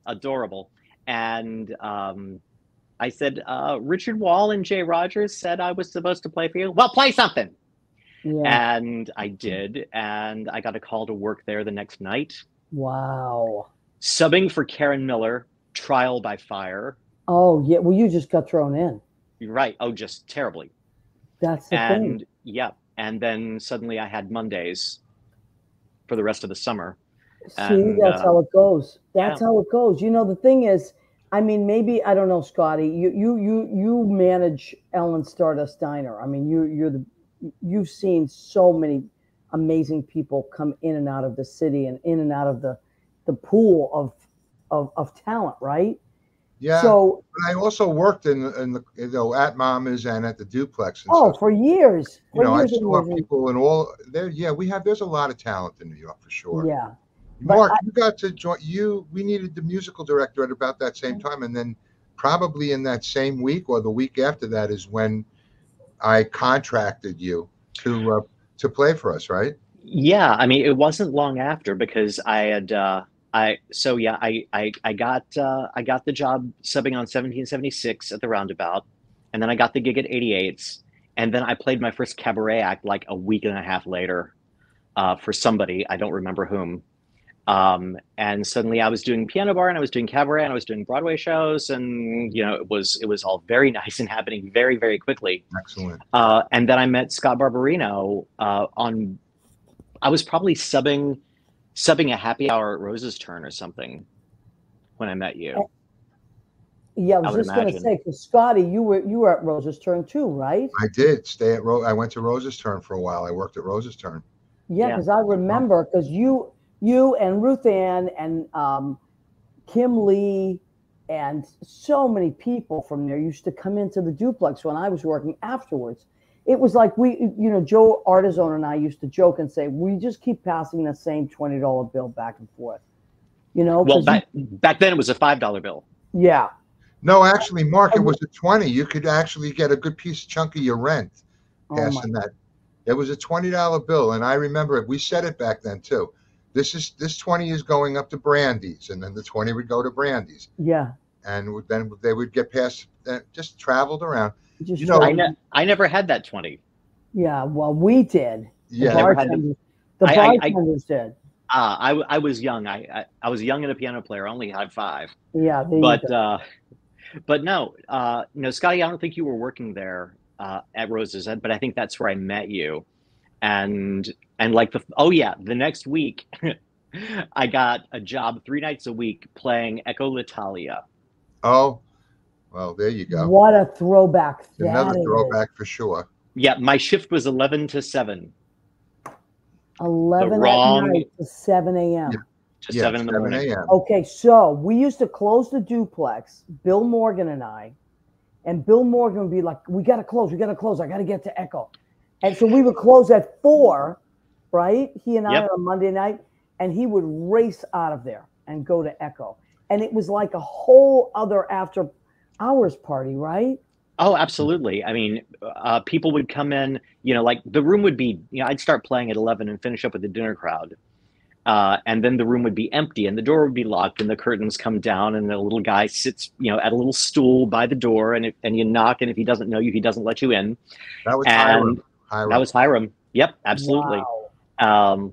Speaker 6: adorable. And I said, Richard Wall and Jay Rogers said I was supposed to play for you. Well, play something.
Speaker 1: Yeah.
Speaker 6: And I did, and I got a call to work there the next night,
Speaker 1: Wow.
Speaker 6: subbing for Karen Miller, Trial by Fire.
Speaker 1: Oh yeah. Well, you just got thrown in.
Speaker 6: You're right. Oh, just terribly.
Speaker 1: That's the thing.
Speaker 6: And yeah, and then suddenly I had Mondays for the rest of the summer.
Speaker 1: See,
Speaker 6: and,
Speaker 1: that's how it goes. That's
Speaker 6: yeah.
Speaker 1: how it goes. You know, the thing is, I mean, maybe I don't know, Scotty. You manage Ellen Stardust Diner. I mean, you've seen so many amazing people come in and out of the city and in and out of the pool of talent, right?
Speaker 5: Yeah.
Speaker 1: So,
Speaker 5: but I also worked in the at Mama's and at the Duplex. And stuff.
Speaker 1: for years.
Speaker 5: You know, I
Speaker 1: years and
Speaker 5: saw
Speaker 1: years and-
Speaker 5: people and all there. Yeah, there's a lot of talent in New York for sure.
Speaker 1: Yeah. But
Speaker 5: Mark, you got to join. We needed the musical director at about that same time, and then probably in that same week or the week after that is when I contracted you to play for us, right?
Speaker 6: Yeah, I mean, it wasn't long after because I had I got the job subbing on 1776 at the Roundabout, and then I got the gig at 88's, and then I played my first cabaret act like a week and a half later for somebody, I don't remember whom. And suddenly I was doing piano bar and I was doing cabaret and I was doing Broadway shows, and it was all very nice and happening very, very quickly.
Speaker 5: Excellent.
Speaker 6: And then I met Scott Barbarino I was probably subbing a happy hour at Rose's Turn or something when I met you.
Speaker 1: Yeah, I
Speaker 6: I
Speaker 1: was
Speaker 6: would
Speaker 1: just going to
Speaker 6: imagine.
Speaker 1: say, because Scotty, you were at Rose's Turn too, right?
Speaker 5: I did stay at I went to Rose's Turn for a while. I worked at Rose's Turn.
Speaker 1: Yeah,
Speaker 6: Yeah.
Speaker 1: because I remember, because you and Ruth Ann and Kim Lee and so many people from there used to come into the duplex when I was working afterwards. It was like Joe Artizone and I used to joke and say, we just keep passing the same $20 bill back and forth.
Speaker 6: Well,
Speaker 1: 'cause
Speaker 6: back then it was a $5 bill.
Speaker 1: yeah.
Speaker 5: No, actually, Mark, it was a 20. You could actually get a good chunk of your rent
Speaker 1: Oh my,
Speaker 5: passing that. It was a $20 bill, and I remember it. We said it back then too. This 20 is going up to Brandy's, and then the 20 would go to Brandy's,
Speaker 1: yeah.
Speaker 5: and then they would get passed. Just traveled around.
Speaker 1: Just
Speaker 5: You know,
Speaker 6: I never had that 20.
Speaker 1: yeah. Well, we did.
Speaker 5: Yeah,
Speaker 6: Never had
Speaker 1: The
Speaker 6: I-
Speaker 1: bartenders did.
Speaker 6: I was young. I was young and a piano player. I only had 5.
Speaker 1: Yeah. There you
Speaker 6: But
Speaker 1: go.
Speaker 6: but no, Scotty, I don't think you were working there at Rose's, but I think that's where I met you. And like the next week, I got a job 3 nights a week playing Echo L'Italia.
Speaker 5: Oh, well, there you go.
Speaker 1: What a throwback!
Speaker 5: Another
Speaker 1: that is.
Speaker 5: throwback for sure.
Speaker 6: Yeah, my shift was 11 to 7.
Speaker 1: 11
Speaker 6: wrong-
Speaker 1: at night to 7 a.m.
Speaker 5: Yeah.
Speaker 6: To 7 in the morning.
Speaker 5: a.m.
Speaker 1: Okay, so we used to close the duplex, Bill Morgan and I, and Bill Morgan would be like, we got to close, I got to get to Echo. And so we would close at 4, right? He and I
Speaker 6: Yep.
Speaker 1: on a Monday night, and he would race out of there and go to Echo. And it was like a whole other after hours party, right?
Speaker 6: Oh, absolutely. I mean, people would come in, like the room would be, I'd start playing at 11 and finish up with the dinner crowd. And then the room would be empty and the door would be locked and the curtains come down and the little guy sits, at a little stool by the door and you knock, and if he doesn't know you, he doesn't let you in.
Speaker 5: That was
Speaker 6: And
Speaker 5: Hiram.
Speaker 6: that was Hiram. Yep, absolutely.
Speaker 1: Wow.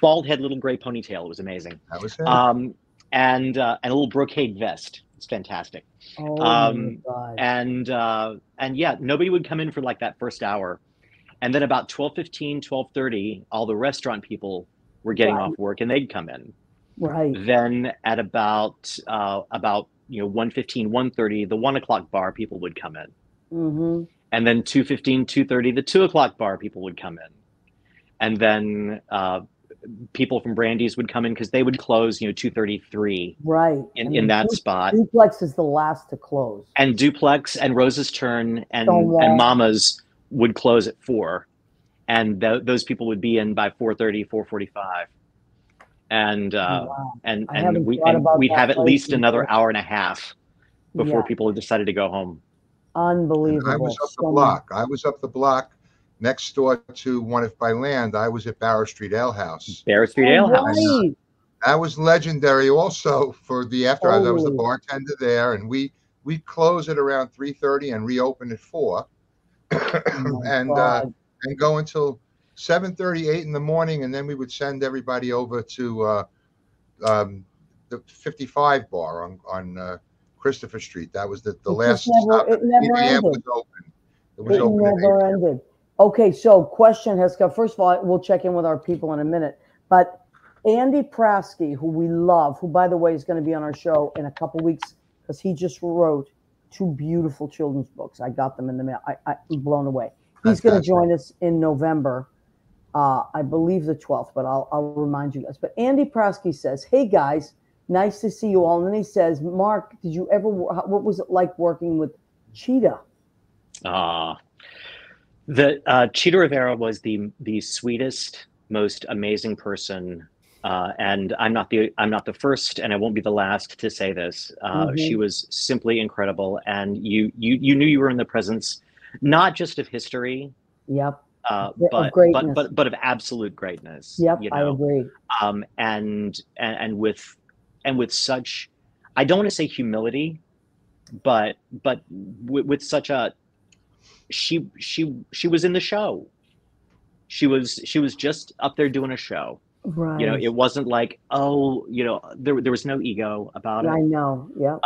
Speaker 6: Bald head, little gray ponytail. It was amazing.
Speaker 5: That was him.
Speaker 6: And a little brocade vest. It's fantastic.
Speaker 1: Oh, my God.
Speaker 6: And yeah, nobody would come in for like that first hour. And then about 12:15, 12:30, all the restaurant people were getting
Speaker 1: Right.
Speaker 6: off work and they'd come in.
Speaker 1: Right.
Speaker 6: Then at about 1:15, 1:30, the 1 o'clock bar people would come in.
Speaker 1: Mm-hmm.
Speaker 6: And then 2:15, 2:30, the 2 o'clock bar people would come in. And then people from Brandy's would come in because they would close, 2:33
Speaker 1: Right.
Speaker 6: in that spot.
Speaker 1: Duplex is the last to close.
Speaker 6: And Duplex and Rose's Turn and
Speaker 1: Stonewall.
Speaker 6: Mama's would close at 4. And those people would be in by 4:30, 4:45. And
Speaker 1: Wow.
Speaker 6: and
Speaker 1: I haven't
Speaker 6: and we
Speaker 1: thought about
Speaker 6: we'd
Speaker 1: that
Speaker 6: have at
Speaker 1: place
Speaker 6: least another
Speaker 1: before.
Speaker 6: hour and a half before
Speaker 1: Yeah.
Speaker 6: people decided to go home.
Speaker 1: Unbelievable.
Speaker 5: I was up the
Speaker 1: So
Speaker 5: block. I was up the block next door to one if by land. I was at Barrow Street Ale House.
Speaker 6: Barrett Street
Speaker 1: much.
Speaker 6: Ale
Speaker 1: Oh,
Speaker 6: House.
Speaker 1: right.
Speaker 5: That was legendary also for the after hours. I was the
Speaker 1: Holy.
Speaker 5: bartender there, and we close at around 3:30 and reopen at 4.
Speaker 1: Oh, my
Speaker 5: and
Speaker 1: God.
Speaker 5: and go until 7:30, 8 in the morning, and then we would send everybody over to the 55 bar on Christopher Street. That was the
Speaker 1: It
Speaker 5: last
Speaker 1: just never-
Speaker 5: stop.
Speaker 1: it never
Speaker 5: 8 a.m.
Speaker 1: ended.
Speaker 5: was open. It was
Speaker 1: It
Speaker 5: open at 8
Speaker 1: never ended. Okay, so question has come. First of all, we'll check in with our people in a minute. But Andy Prasky, who we love, who, by the way, is going to be on our show in a couple weeks because he just wrote 2 beautiful children's books. I got them in the mail. I'm blown away. He's going to
Speaker 5: Fantastic.
Speaker 1: join us in November, I believe the 12th, but I'll remind you guys. But Andy Prasky says, hey, guys, nice to see you all. And then he says, Mark, did you ever, what was it like working with Cheetah?
Speaker 6: The Cheetah Rivera was the sweetest, most amazing person, and I'm not the first, and I won't be the last to say this. She was simply incredible, and you knew you were in the presence, not just of history,
Speaker 1: Yep.
Speaker 6: but
Speaker 1: Of greatness.
Speaker 6: but of absolute greatness.
Speaker 1: Yep,
Speaker 6: you
Speaker 1: I
Speaker 6: know,
Speaker 1: agree.
Speaker 6: and with such, I don't want to say humility, but with such a she was in the show. She was just up there doing a show.
Speaker 1: Right.
Speaker 6: You know, it wasn't like, oh, you know, there was no ego about it.
Speaker 1: I know. Yeah.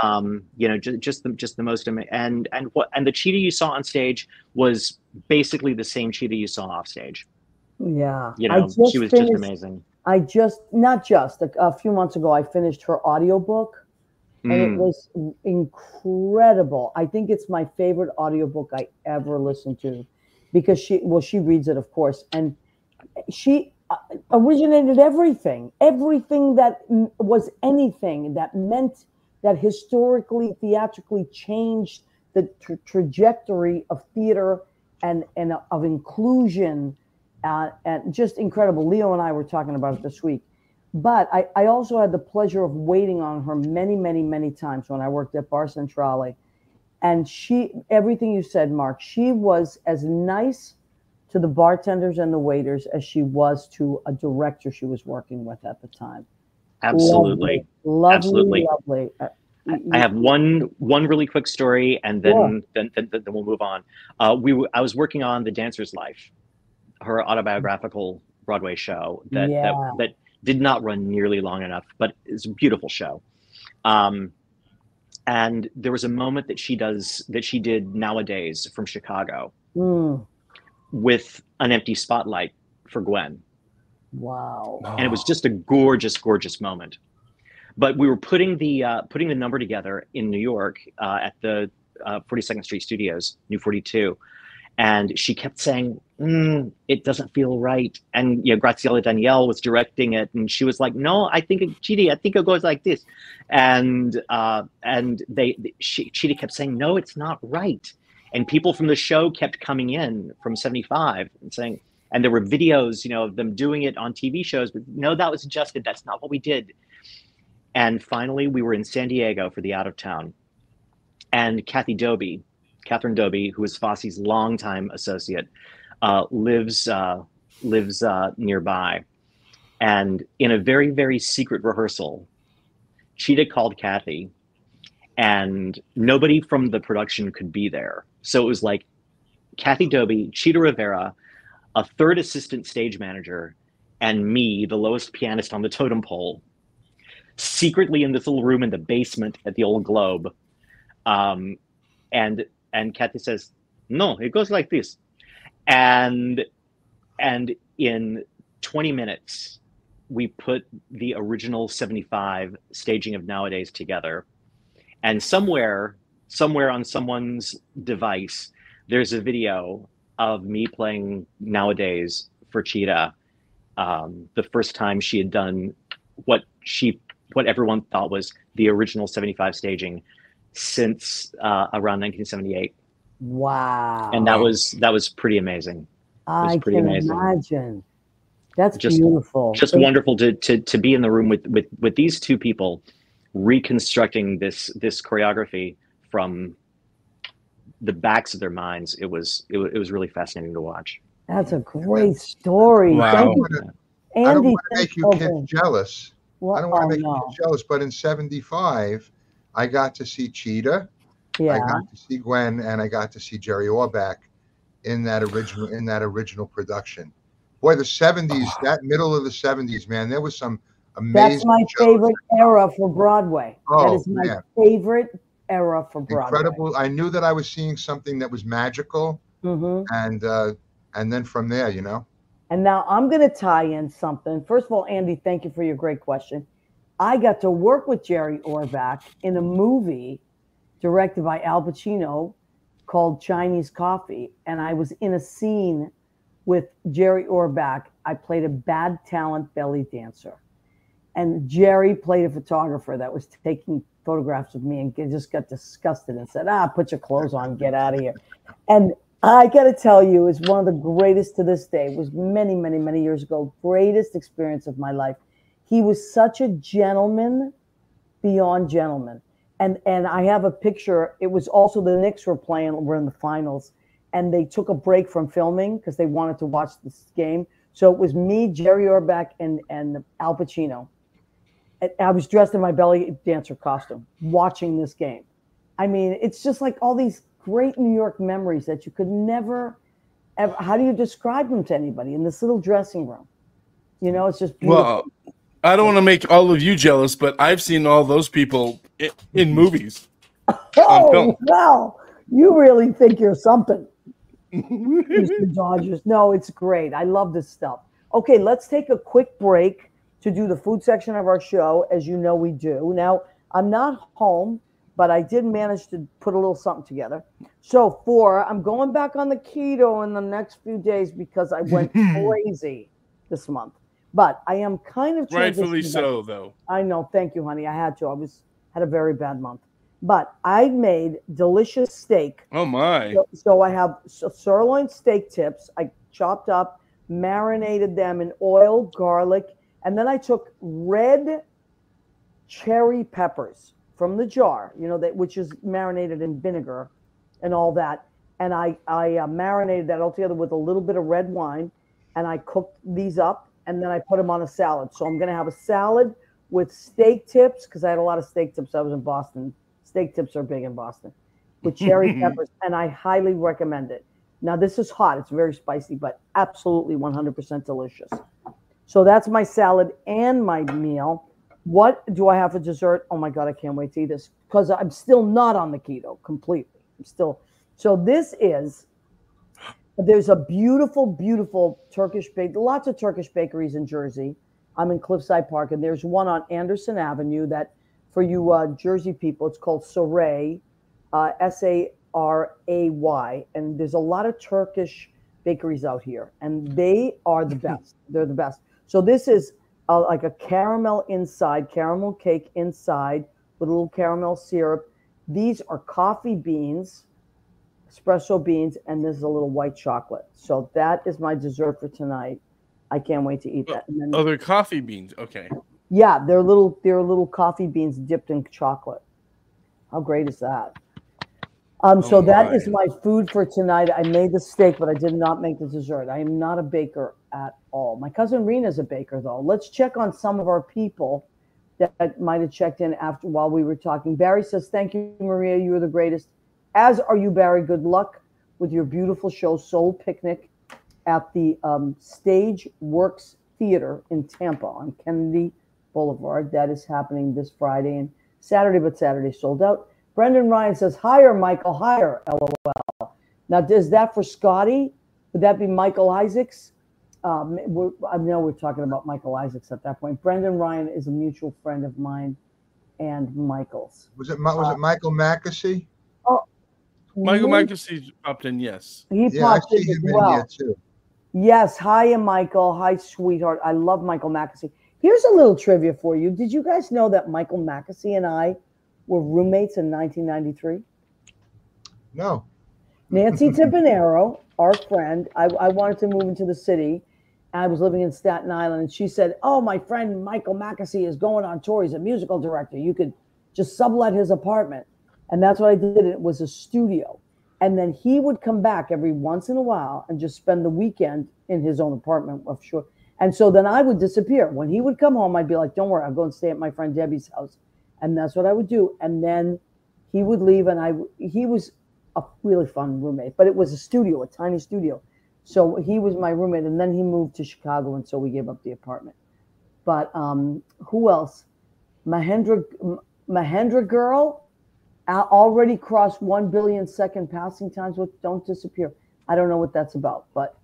Speaker 6: You know, just the most and the Cheetah you saw on stage was basically the same Cheetah you saw off stage.
Speaker 1: Yeah.
Speaker 6: You know, she was just amazing.
Speaker 1: A few months ago, I finished her audiobook, and it was incredible. I think it's my favorite audiobook I ever listened to, because she reads it, of course, and she originated everything that was anything that meant, that historically, theatrically changed the trajectory of theater and of inclusion, and just incredible. Leo and I were talking about it this week. But I also had the pleasure of waiting on her many, many, many times when I worked at Bar Centrale. And everything you said, Mark, she was as nice to the bartenders and the waiters as she was to a director she was working with at the time.
Speaker 6: Absolutely.
Speaker 1: Lovely.
Speaker 6: I have one really quick story, and then we'll move on. I was working on The Dancer's Life, her autobiographical Broadway show that did not run nearly long enough, but it's a beautiful show. And there was a moment that she did Nowadays from Chicago with an empty spotlight for Gwen.
Speaker 1: Wow.
Speaker 6: And it was just a gorgeous, gorgeous moment. But we were putting the number together in New York at the 42nd Street Studios, New 42. And she kept saying, it doesn't feel right. And Graziella Daniele was directing it, and she was like, no, I think it goes like this. And Chidi kept saying, no, it's not right. And people from the show kept coming in from 75 and saying, and there were videos, of them doing it on TV shows, but no, that was adjusted. That's not what we did. And finally, we were in San Diego for the out of town, and Catherine Doby, who is Fosse's longtime associate, lives nearby. And in a very, very secret rehearsal, Chita called Kathy, and nobody from the production could be there. So it was like Kathy Doby, Chita Rivera, a third assistant stage manager, and me, the lowest pianist on the totem pole, secretly in this little room in the basement at the Old Globe. And Kathy says, no, it goes like this. And in 20 minutes, we put the original 75 staging of Nowadays together. And somewhere on someone's device, there's a video of me playing Nowadays for Chita. The first time she had done what everyone thought was the original 75 staging since around 1978.
Speaker 1: Wow.
Speaker 6: And that was pretty amazing.
Speaker 1: I can imagine. That's
Speaker 6: just
Speaker 1: beautiful.
Speaker 6: Just wonderful to be in the room with these two people reconstructing this choreography from the backs of their minds. It was really fascinating to watch.
Speaker 1: That's a great story.
Speaker 2: Wow.
Speaker 1: Thank you. Andy,
Speaker 5: I don't want to make you kids jealous.
Speaker 1: Well,
Speaker 5: I don't want to make you kids jealous, but in 75, I got to see Chita.
Speaker 1: Yeah.
Speaker 5: I got to see Gwen, and I got to see Jerry Orbach in that original production. Boy, the 70s, that middle of the 70s, man, there was some amazing.
Speaker 1: That's my favorite era for Broadway. That is my favorite era for Broadway.
Speaker 5: Incredible. I knew that I was seeing something that was magical, and then from there,
Speaker 1: And now I'm going to tie in something. First of all, Andy, thank you for your great question. I got to work with Jerry Orbach in a movie directed by Al Pacino called Chinese Coffee. And I was in a scene with Jerry Orbach. I played a bad talent belly dancer. And Jerry played a photographer that was taking photographs of me and just got disgusted and said, put your clothes on, get out of here. And I got to tell you, it's one of the greatest to this day. It was many, many, many years ago. Greatest experience of my life. He was such a gentleman beyond gentleman. And I have a picture. It was also the Knicks were in the finals, and they took a break from filming because they wanted to watch this game. So it was me, Jerry Orbach, and Al Pacino. I was dressed in my belly dancer costume watching this game. I mean, it's just like all these great New York memories that you could never ever. How do you describe them to anybody in this little dressing room? You know, it's just beautiful.
Speaker 2: Well, I don't want to make all of you jealous, but I've seen all those people in movies.
Speaker 1: Oh, well, you really think you're something. Mr. Dodgers. No, it's great. I love this stuff. Okay, let's take a quick break to do the food section of our show, as you know we do. Now, I'm not home, but I did manage to put a little something together. So I'm going back on the keto in the next few days because I went crazy this month. But I am kind of
Speaker 2: rightfully
Speaker 1: transitioning
Speaker 2: so,
Speaker 1: back.
Speaker 2: though.
Speaker 1: I know. Thank you, honey. I had to. Had a very bad month. But I made delicious steak.
Speaker 2: Oh, my.
Speaker 1: So I have sirloin steak tips. I chopped up, marinated them in oil, garlic, and then I took red cherry peppers from the jar, you know, which is marinated in vinegar and all that. And I marinated that all together with a little bit of red wine, and I cooked these up, and then I put them on a salad. So I'm going to have a salad with steak tips, because I had a lot of steak tips. I was in Boston. Steak tips are big in Boston, with cherry peppers, and I highly recommend it. Now, this is hot. It's very spicy, but absolutely 100% delicious. So that's my salad and my meal. What do I have for dessert? Oh, my God, I can't wait to eat this, because I'm still not on the keto completely. So there's a beautiful, beautiful Turkish lots of Turkish bakeries in Jersey. I'm in Cliffside Park, and there's one on Anderson Avenue that, for you Jersey people, it's called Saray, Saray, and there's a lot of Turkish bakeries out here, and they are the best. They're the best. So this is like a caramel cake inside with a little caramel syrup. These are coffee beans, espresso beans, and this is a little white chocolate. So that is my dessert for tonight. I can't wait to eat that. And then,
Speaker 2: they're coffee beans. Okay.
Speaker 1: Yeah, they're little coffee beans dipped in chocolate. How great is that? So that is my food for tonight. I made the steak, but I did not make the dessert. I am not a baker at all. My cousin Rena is a baker, though. Let's check on some of our people that might have checked in while we were talking. Barry says, "Thank you, Maria. You are the greatest." As are you, Barry. Good luck with your beautiful show, Soul Picnic, at the Stage Works Theater in Tampa on Kennedy Boulevard. That is happening this Friday and Saturday, but Saturday sold out. Brendan Ryan says, "Higher, Michael, higher." LOL. Now, is that for Scotty? Would that be Michael Isaacs? I know we're talking about Michael Isaacs at that point. Brendan Ryan is a mutual friend of mine and Michael's.
Speaker 5: Was it Michael Mackesy?
Speaker 1: Oh,
Speaker 2: Michael Mackesy popped in, yes.
Speaker 1: He popped in as well. In too. Yes, hi, Michael. Hi, sweetheart. I love Michael Mackesy. Here's a little trivia for you. Did you guys know that Michael Mackesy and I were roommates in 1993?
Speaker 5: No.
Speaker 1: Nancy Tippanero, our friend, I wanted to move into the city. I was living in Staten Island, and she said, "Oh, my friend Michael Mackesy is going on tour. He's a musical director. You could just sublet his apartment." And that's what I did. It was a studio. And then he would come back every once in a while and just spend the weekend in his own apartment, of sure. And so then I would disappear. When he would come home, I'd be like, "Don't worry, I'll go and stay at my friend Debbie's house." And that's what I would do. And then he would leave, and he was a really fun roommate, but it was a studio, a tiny studio. So he was my roommate, and then he moved to Chicago, and so we gave up the apartment. But who else? Mahendra Girl already crossed 1 billion second passing times. Don't disappear. I don't know what that's about, but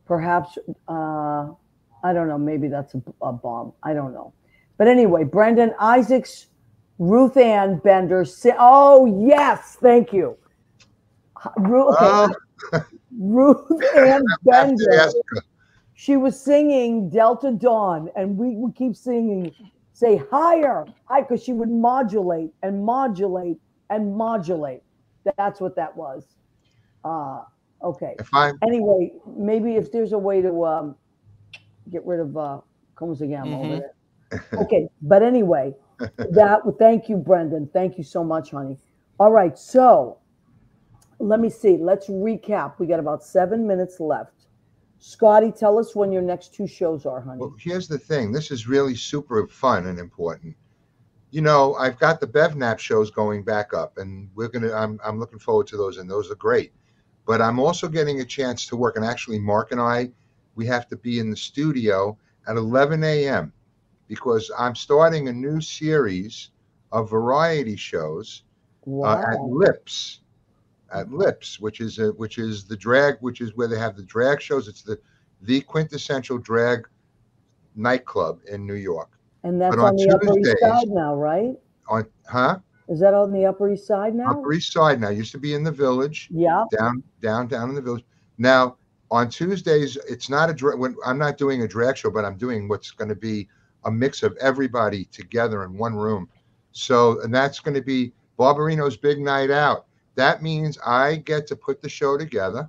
Speaker 1: perhaps, I don't know, maybe that's a bomb. I don't know. But anyway, Brendan Isaacs, Ruth Ann Bender. Oh, yes, thank you. Ruth Ann Bender. She was singing Delta Dawn, and we would keep singing, say higher, because she would modulate and modulate and modulate. That's what that was. Okay. Anyway, maybe if there's a way to get rid of Combs again over there. Okay, but anyway, thank you, Brendan. Thank you so much, honey. All right, so let me see. Let's recap. We got about 7 minutes left. Scotty, tell us when your next 2 shows are, honey.
Speaker 5: Well, here's the thing. This is really super fun and important. you know, I've got the BevNap shows going back up, and I'm looking forward to those, and those are great. But I'm also getting a chance to work, and actually, Mark and I, we have to be in the studio at 11 a.m. because I'm starting a new series of variety shows at Lips, which is the drag, which is where they have the drag shows. It's the quintessential drag nightclub in New York.
Speaker 1: And that's
Speaker 5: But on
Speaker 1: on the Upper East
Speaker 5: Tuesdays-
Speaker 1: Side now, right? Is that on the Upper East Side now?
Speaker 5: Upper East Side now. Used to be in the Village.
Speaker 1: Yeah.
Speaker 5: Down in the Village. Now on Tuesdays, it's not I'm not doing a drag show, but I'm doing what's going to be a mix of everybody together in one room. So, and that's going to be Barbarino's Big Night Out. That means I get to put the show together.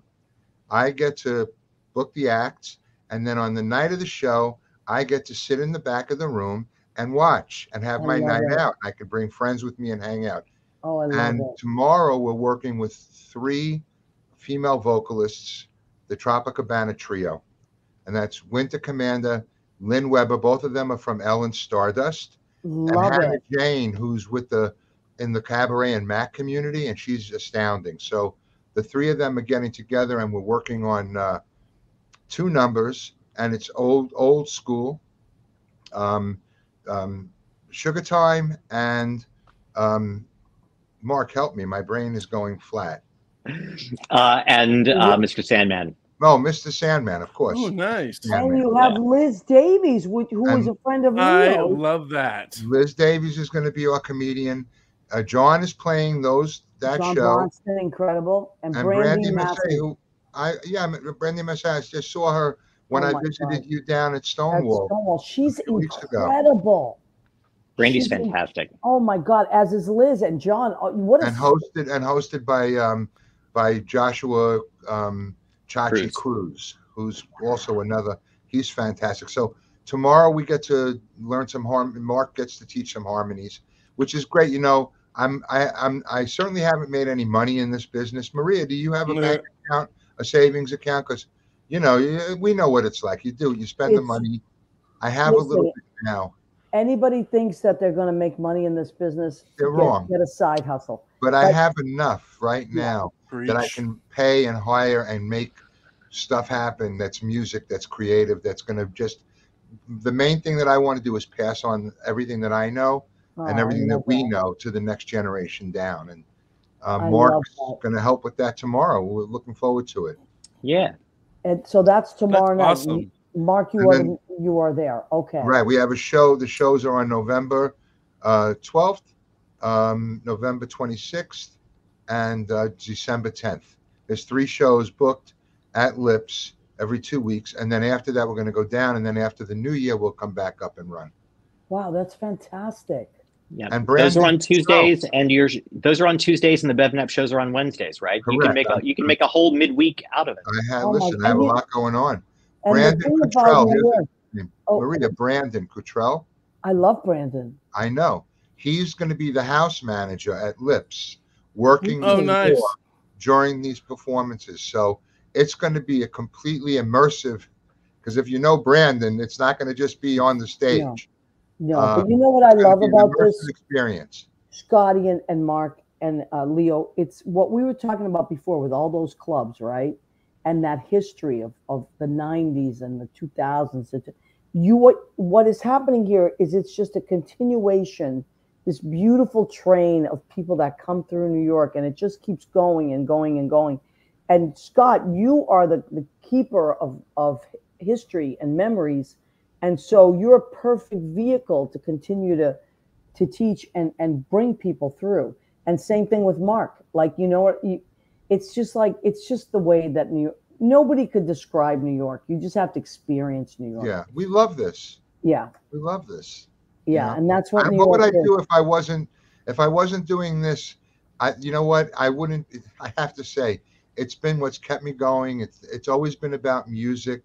Speaker 5: I get to book the acts. And then on the night of the show, I get to sit in the back of the room and watch and have my night out. I could bring friends with me and hang out.
Speaker 1: Oh, I love
Speaker 5: And
Speaker 1: it.
Speaker 5: tomorrow we're working with 3 female vocalists, the Tropicabana Trio. And that's Winter Commander, Lynn Weber. Both of them are from Ellen Stardust.
Speaker 1: Love
Speaker 5: and Hannah
Speaker 1: it.
Speaker 5: Jane, who's in the cabaret and Mac community, and she's astounding. So the 3 of them are getting together, and we're working on 2 numbers, and it's old school. Sugar Time and Mark, help me. My brain is going flat.
Speaker 6: Mr. Sandman.
Speaker 5: Oh, Mr. Sandman, of course.
Speaker 2: Oh, nice.
Speaker 1: And you have Liz Davies, who is a friend of
Speaker 2: I
Speaker 1: Leo.
Speaker 2: love that.
Speaker 5: Liz Davies is going to be our comedian. John is playing that
Speaker 1: John
Speaker 5: show.
Speaker 1: Bronson, incredible. And
Speaker 5: Brandy
Speaker 1: Brandy
Speaker 5: Massey,
Speaker 1: Massey.
Speaker 5: Brandy Massey, I just saw her when
Speaker 1: Oh
Speaker 5: I
Speaker 1: my
Speaker 5: visited
Speaker 1: God.
Speaker 5: you down at
Speaker 1: That's
Speaker 5: Stonewall.
Speaker 1: Stonewall. She's
Speaker 5: a few weeks ago.
Speaker 1: incredible.
Speaker 6: Brandy's
Speaker 1: She's
Speaker 6: fantastic.
Speaker 1: Oh my God, as is Liz and John. What a
Speaker 5: And hosted by Joshua Chachi Cruz, who's also another. He's fantastic. So tomorrow we get to learn some Mark gets to teach some harmonies, which is great. You know, I certainly haven't made any money in this business. Maria, do you have a bank account, a savings account? Because we know what it's like. You spend the money. I have a little bit now.
Speaker 1: Anybody thinks that they're going to make money in this business,
Speaker 5: They're wrong.
Speaker 1: Get a side hustle.
Speaker 5: But I have enough right now
Speaker 2: Preach.
Speaker 5: that I can pay and hire and make stuff happen. That's music, that's creative, that's going to the main thing that I want to do is pass on everything that I know and everything that we know to the next generation down. And Mark's going to help with that tomorrow. We're looking forward to it.
Speaker 6: Yeah.
Speaker 1: And so that's tomorrow night.
Speaker 2: Awesome.
Speaker 1: Mark, you are there. Okay.
Speaker 5: Right. We have a show. The shows are on November 12th, November 26th, and December 10th. There's 3 shows booked at Lips every 2 weeks. And then after that, we're going to go down. And then after the new year, we'll come back up and run.
Speaker 1: Wow, that's fantastic.
Speaker 6: Yeah.
Speaker 5: And
Speaker 6: those are on
Speaker 5: Brandon-
Speaker 6: Tuesdays, and those are on Tuesdays, and the BevNap shows are on Wednesdays, right?
Speaker 5: Correct.
Speaker 6: You can make a whole midweek out of it.
Speaker 5: I have,
Speaker 1: Oh my
Speaker 5: listen, I have a
Speaker 1: God.
Speaker 5: lot going on.
Speaker 1: And
Speaker 5: Brandon
Speaker 1: the thing about
Speaker 5: Cottrell,
Speaker 1: New
Speaker 5: here's
Speaker 1: York,
Speaker 5: his name.
Speaker 1: Oh.
Speaker 5: Maria, Brandon Cottrell.
Speaker 1: I love Brandon.
Speaker 5: I know. He's going to be the house manager at Lips, working
Speaker 2: Oh, nice.
Speaker 5: during these performances. So it's going to be a completely immersive, because if you know Brandon, it's not going to just be on the stage.
Speaker 1: No, but you know what I love about this,
Speaker 5: experience.
Speaker 1: Scotty and Mark and Leo, it's what we were talking about before with all those clubs, right? And that history of the 90s and the 2000s. What is happening here is it's just a continuation, this beautiful train of people that come through New York, and it just keeps going and going and going. And Scott, you are the keeper of history and memories. And so you're a perfect vehicle to continue to teach and bring people through. And same thing with Mark. Like, it's just the way that nobody could describe New York. You just have to experience New York.
Speaker 5: Yeah, we love this.
Speaker 1: Yeah.
Speaker 5: We love this.
Speaker 1: Yeah, and that's what New
Speaker 5: what
Speaker 1: York
Speaker 5: would I
Speaker 1: is.
Speaker 5: do if I wasn't doing this? You know what? I wouldn't. I have to say, it's been what's kept me going. It's always been about music,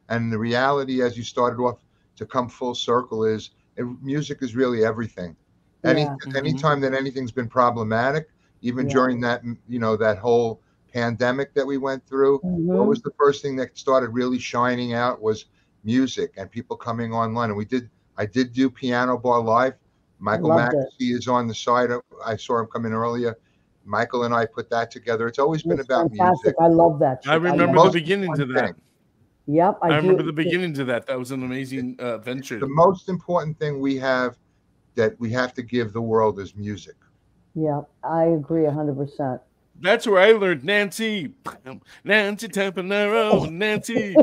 Speaker 5: and the reality, as you started off, to come full circle, is music is really everything. Anytime that anything's been problematic, even during that that whole pandemic that we went through, what was the first thing that started really shining out was music and people coming online. And I did do Piano Bar Live. Michael
Speaker 1: Loved it.
Speaker 5: Mackey is on the side. I saw him come in earlier. Michael and I put that together. It's always been
Speaker 1: It's
Speaker 5: about
Speaker 1: fantastic.
Speaker 5: music.
Speaker 1: I love that.
Speaker 2: I
Speaker 1: shit.
Speaker 2: remember
Speaker 1: love
Speaker 2: the
Speaker 5: Most
Speaker 2: beginnings of
Speaker 5: important
Speaker 2: that.
Speaker 5: thing.
Speaker 1: Yep,
Speaker 2: I
Speaker 1: do.
Speaker 2: remember the beginnings of that. That was an amazing venture.
Speaker 5: The most important thing we have that we have to give the world is music.
Speaker 1: Yeah, I agree 100%.
Speaker 2: That's where I learned Nancy Tempanero, Nancy.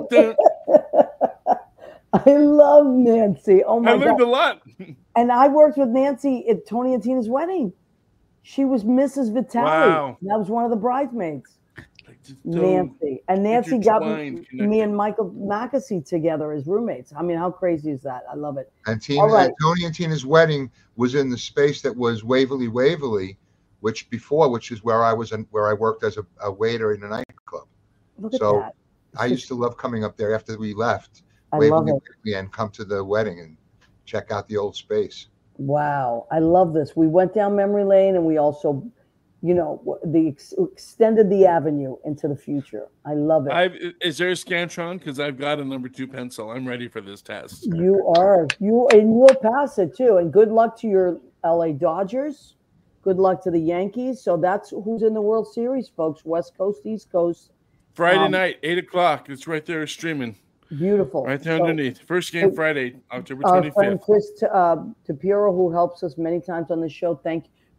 Speaker 1: I love Nancy. Oh
Speaker 2: I
Speaker 1: my
Speaker 2: learned
Speaker 1: God.
Speaker 2: a lot.
Speaker 1: And I worked with Nancy at Tony and Tina's wedding. She was Mrs. Vitale.
Speaker 2: Wow.
Speaker 1: That was one of the bridesmaids.
Speaker 2: Like, just so
Speaker 1: Nancy. And Nancy got
Speaker 2: intertwined,
Speaker 1: me
Speaker 2: connected.
Speaker 1: and Michael Mackesy together as roommates. I mean, how crazy is that? I love it.
Speaker 5: And Tina,
Speaker 1: All right.
Speaker 5: Tony and Tina's wedding was in the space that was Waverly, which is where I worked as a waiter in a nightclub.
Speaker 1: Look at
Speaker 5: So
Speaker 1: that.
Speaker 5: I used to love coming up there after we left
Speaker 1: I love
Speaker 5: Waverly
Speaker 1: it.
Speaker 5: and come to the wedding and check out the old space.
Speaker 1: Wow. I love this. We went down memory lane and we also, extended the avenue into the future. I love it.
Speaker 2: Is there a Scantron? Because I've got a number 2 pencil. I'm ready for this test.
Speaker 1: You'll pass it too. And good luck to your LA Dodgers. Good luck to the Yankees. So that's who's in the World Series, folks. West Coast, East Coast.
Speaker 2: Friday night, 8:00. It's right there streaming.
Speaker 1: Beautiful.
Speaker 2: Right there underneath. First game Friday, October
Speaker 1: Our
Speaker 2: 25th.
Speaker 1: friend Chris Tapiro, who helps us many times on the show,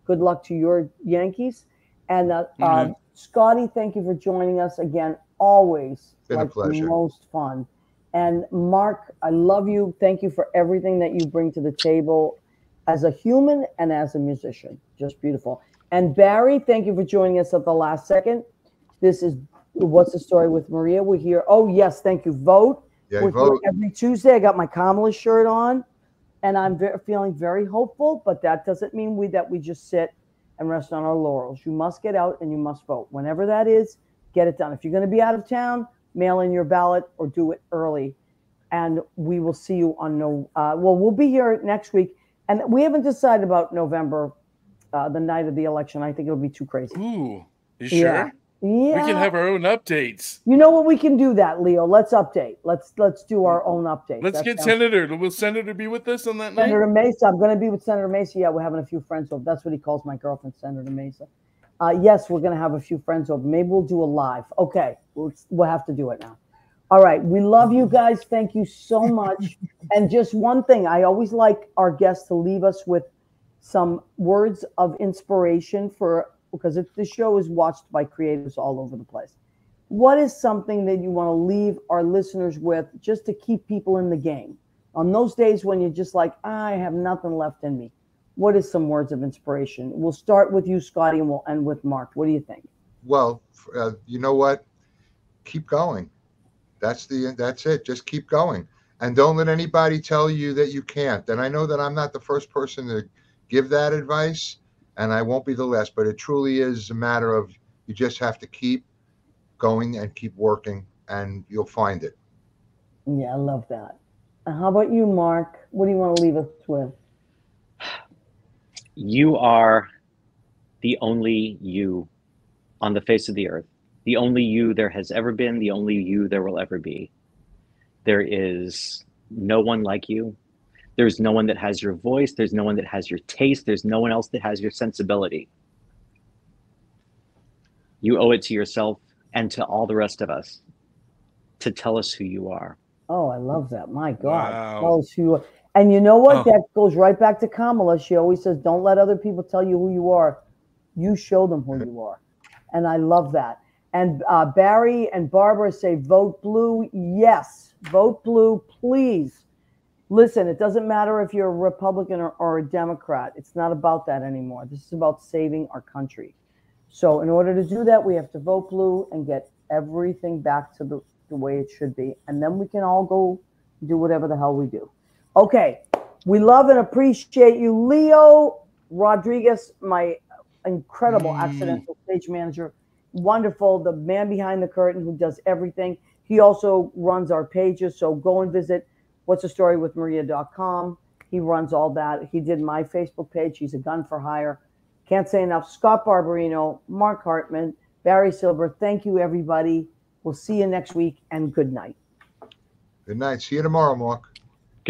Speaker 1: good luck to your Yankees. And Scotty, thank you for joining us again. Always
Speaker 5: Been a pleasure.
Speaker 1: The most fun. And Mark, I love you. Thank you for everything that you bring to the table as a human and as a musician. Just beautiful. And Barry, thank you for joining us at the last second. This is What's the Story with Maria. We're here. Oh, yes. Thank you. Vote.
Speaker 5: Yeah,
Speaker 1: We're
Speaker 5: vote.
Speaker 1: here every Tuesday. I got my Kamala shirt on, and I'm feeling very hopeful, but that doesn't mean that we just sit and rest on our laurels. You must get out and you must vote. Whenever that is, get it done. If you're going to be out of town, mail in your ballot or do it early. And we will see you on we'll be here next week. And we haven't decided about November, the night of the election. I think it'll be too crazy.
Speaker 2: Ooh, you sure?
Speaker 1: Yeah.
Speaker 2: We can have our own updates.
Speaker 1: You know what? We can do that, Leo. Let's update. Let's do our own update.
Speaker 2: Let's get Senator. Will Senator be with us on that night?
Speaker 1: Senator Mesa. I'm going to be with Senator Mesa. Yeah, we're having a few friends over. That's what he calls my girlfriend, Senator Mesa. Yes, we're going to have a few friends over. Maybe we'll do a live. Okay, we'll have to do it now. All right. We love you guys. Thank you so much. And just one thing, I always like our guests to leave us with some words of inspiration because the show is watched by creators all over the place. What is something that you want to leave our listeners with just to keep people in the game? On those days when you're just like, I have nothing left in me. What is some words of inspiration? We'll start with you, Scotty, and we'll end with Mark. What do you think?
Speaker 5: Well, you know what? Keep going. That's it. Just keep going. And don't let anybody tell you that you can't. And I know that I'm not the first person to give that advice, and I won't be the last, but it truly is a matter of you just have to keep going and keep working, and you'll find it.
Speaker 1: Yeah, I love that. How about you, Mark? What do you want to leave us with?
Speaker 6: You are the only you on the face of the earth. The only you there has ever been, the only you there will ever be. There is no one like you. There's no one that has your voice. There's no one that has your taste. There's no one else that has your sensibility. You owe it to yourself and to all the rest of us to tell us who you are.
Speaker 1: Oh, I love that. My God.
Speaker 2: Wow.
Speaker 1: Tell us who you are. And you know what? That goes right back to Kamala. She always says, don't let other people tell you who you are. You show them who you are. And I love that. And Barry and Barbara say, vote blue. Yes, vote blue, please. Listen, it doesn't matter if you're a Republican or a Democrat. It's not about that anymore. This is about saving our country. So in order to do that, we have to vote blue and get everything back to the way it should be. And then we can all go do whatever the hell we do. Okay, we love and appreciate you. Leo Rodriguez, my incredible accidental stage manager. Wonderful, the man behind the curtain who does everything. He also runs our pages, so go and visit what'sthestorywithmaria.com. He runs all that. He did my Facebook page. He's a gun for hire. Can't say enough. Scott Barberino, Mark Hartman, Barry Silver. Thank you, everybody. We'll see you next week, and good night.
Speaker 5: Good night. See you tomorrow, Mark.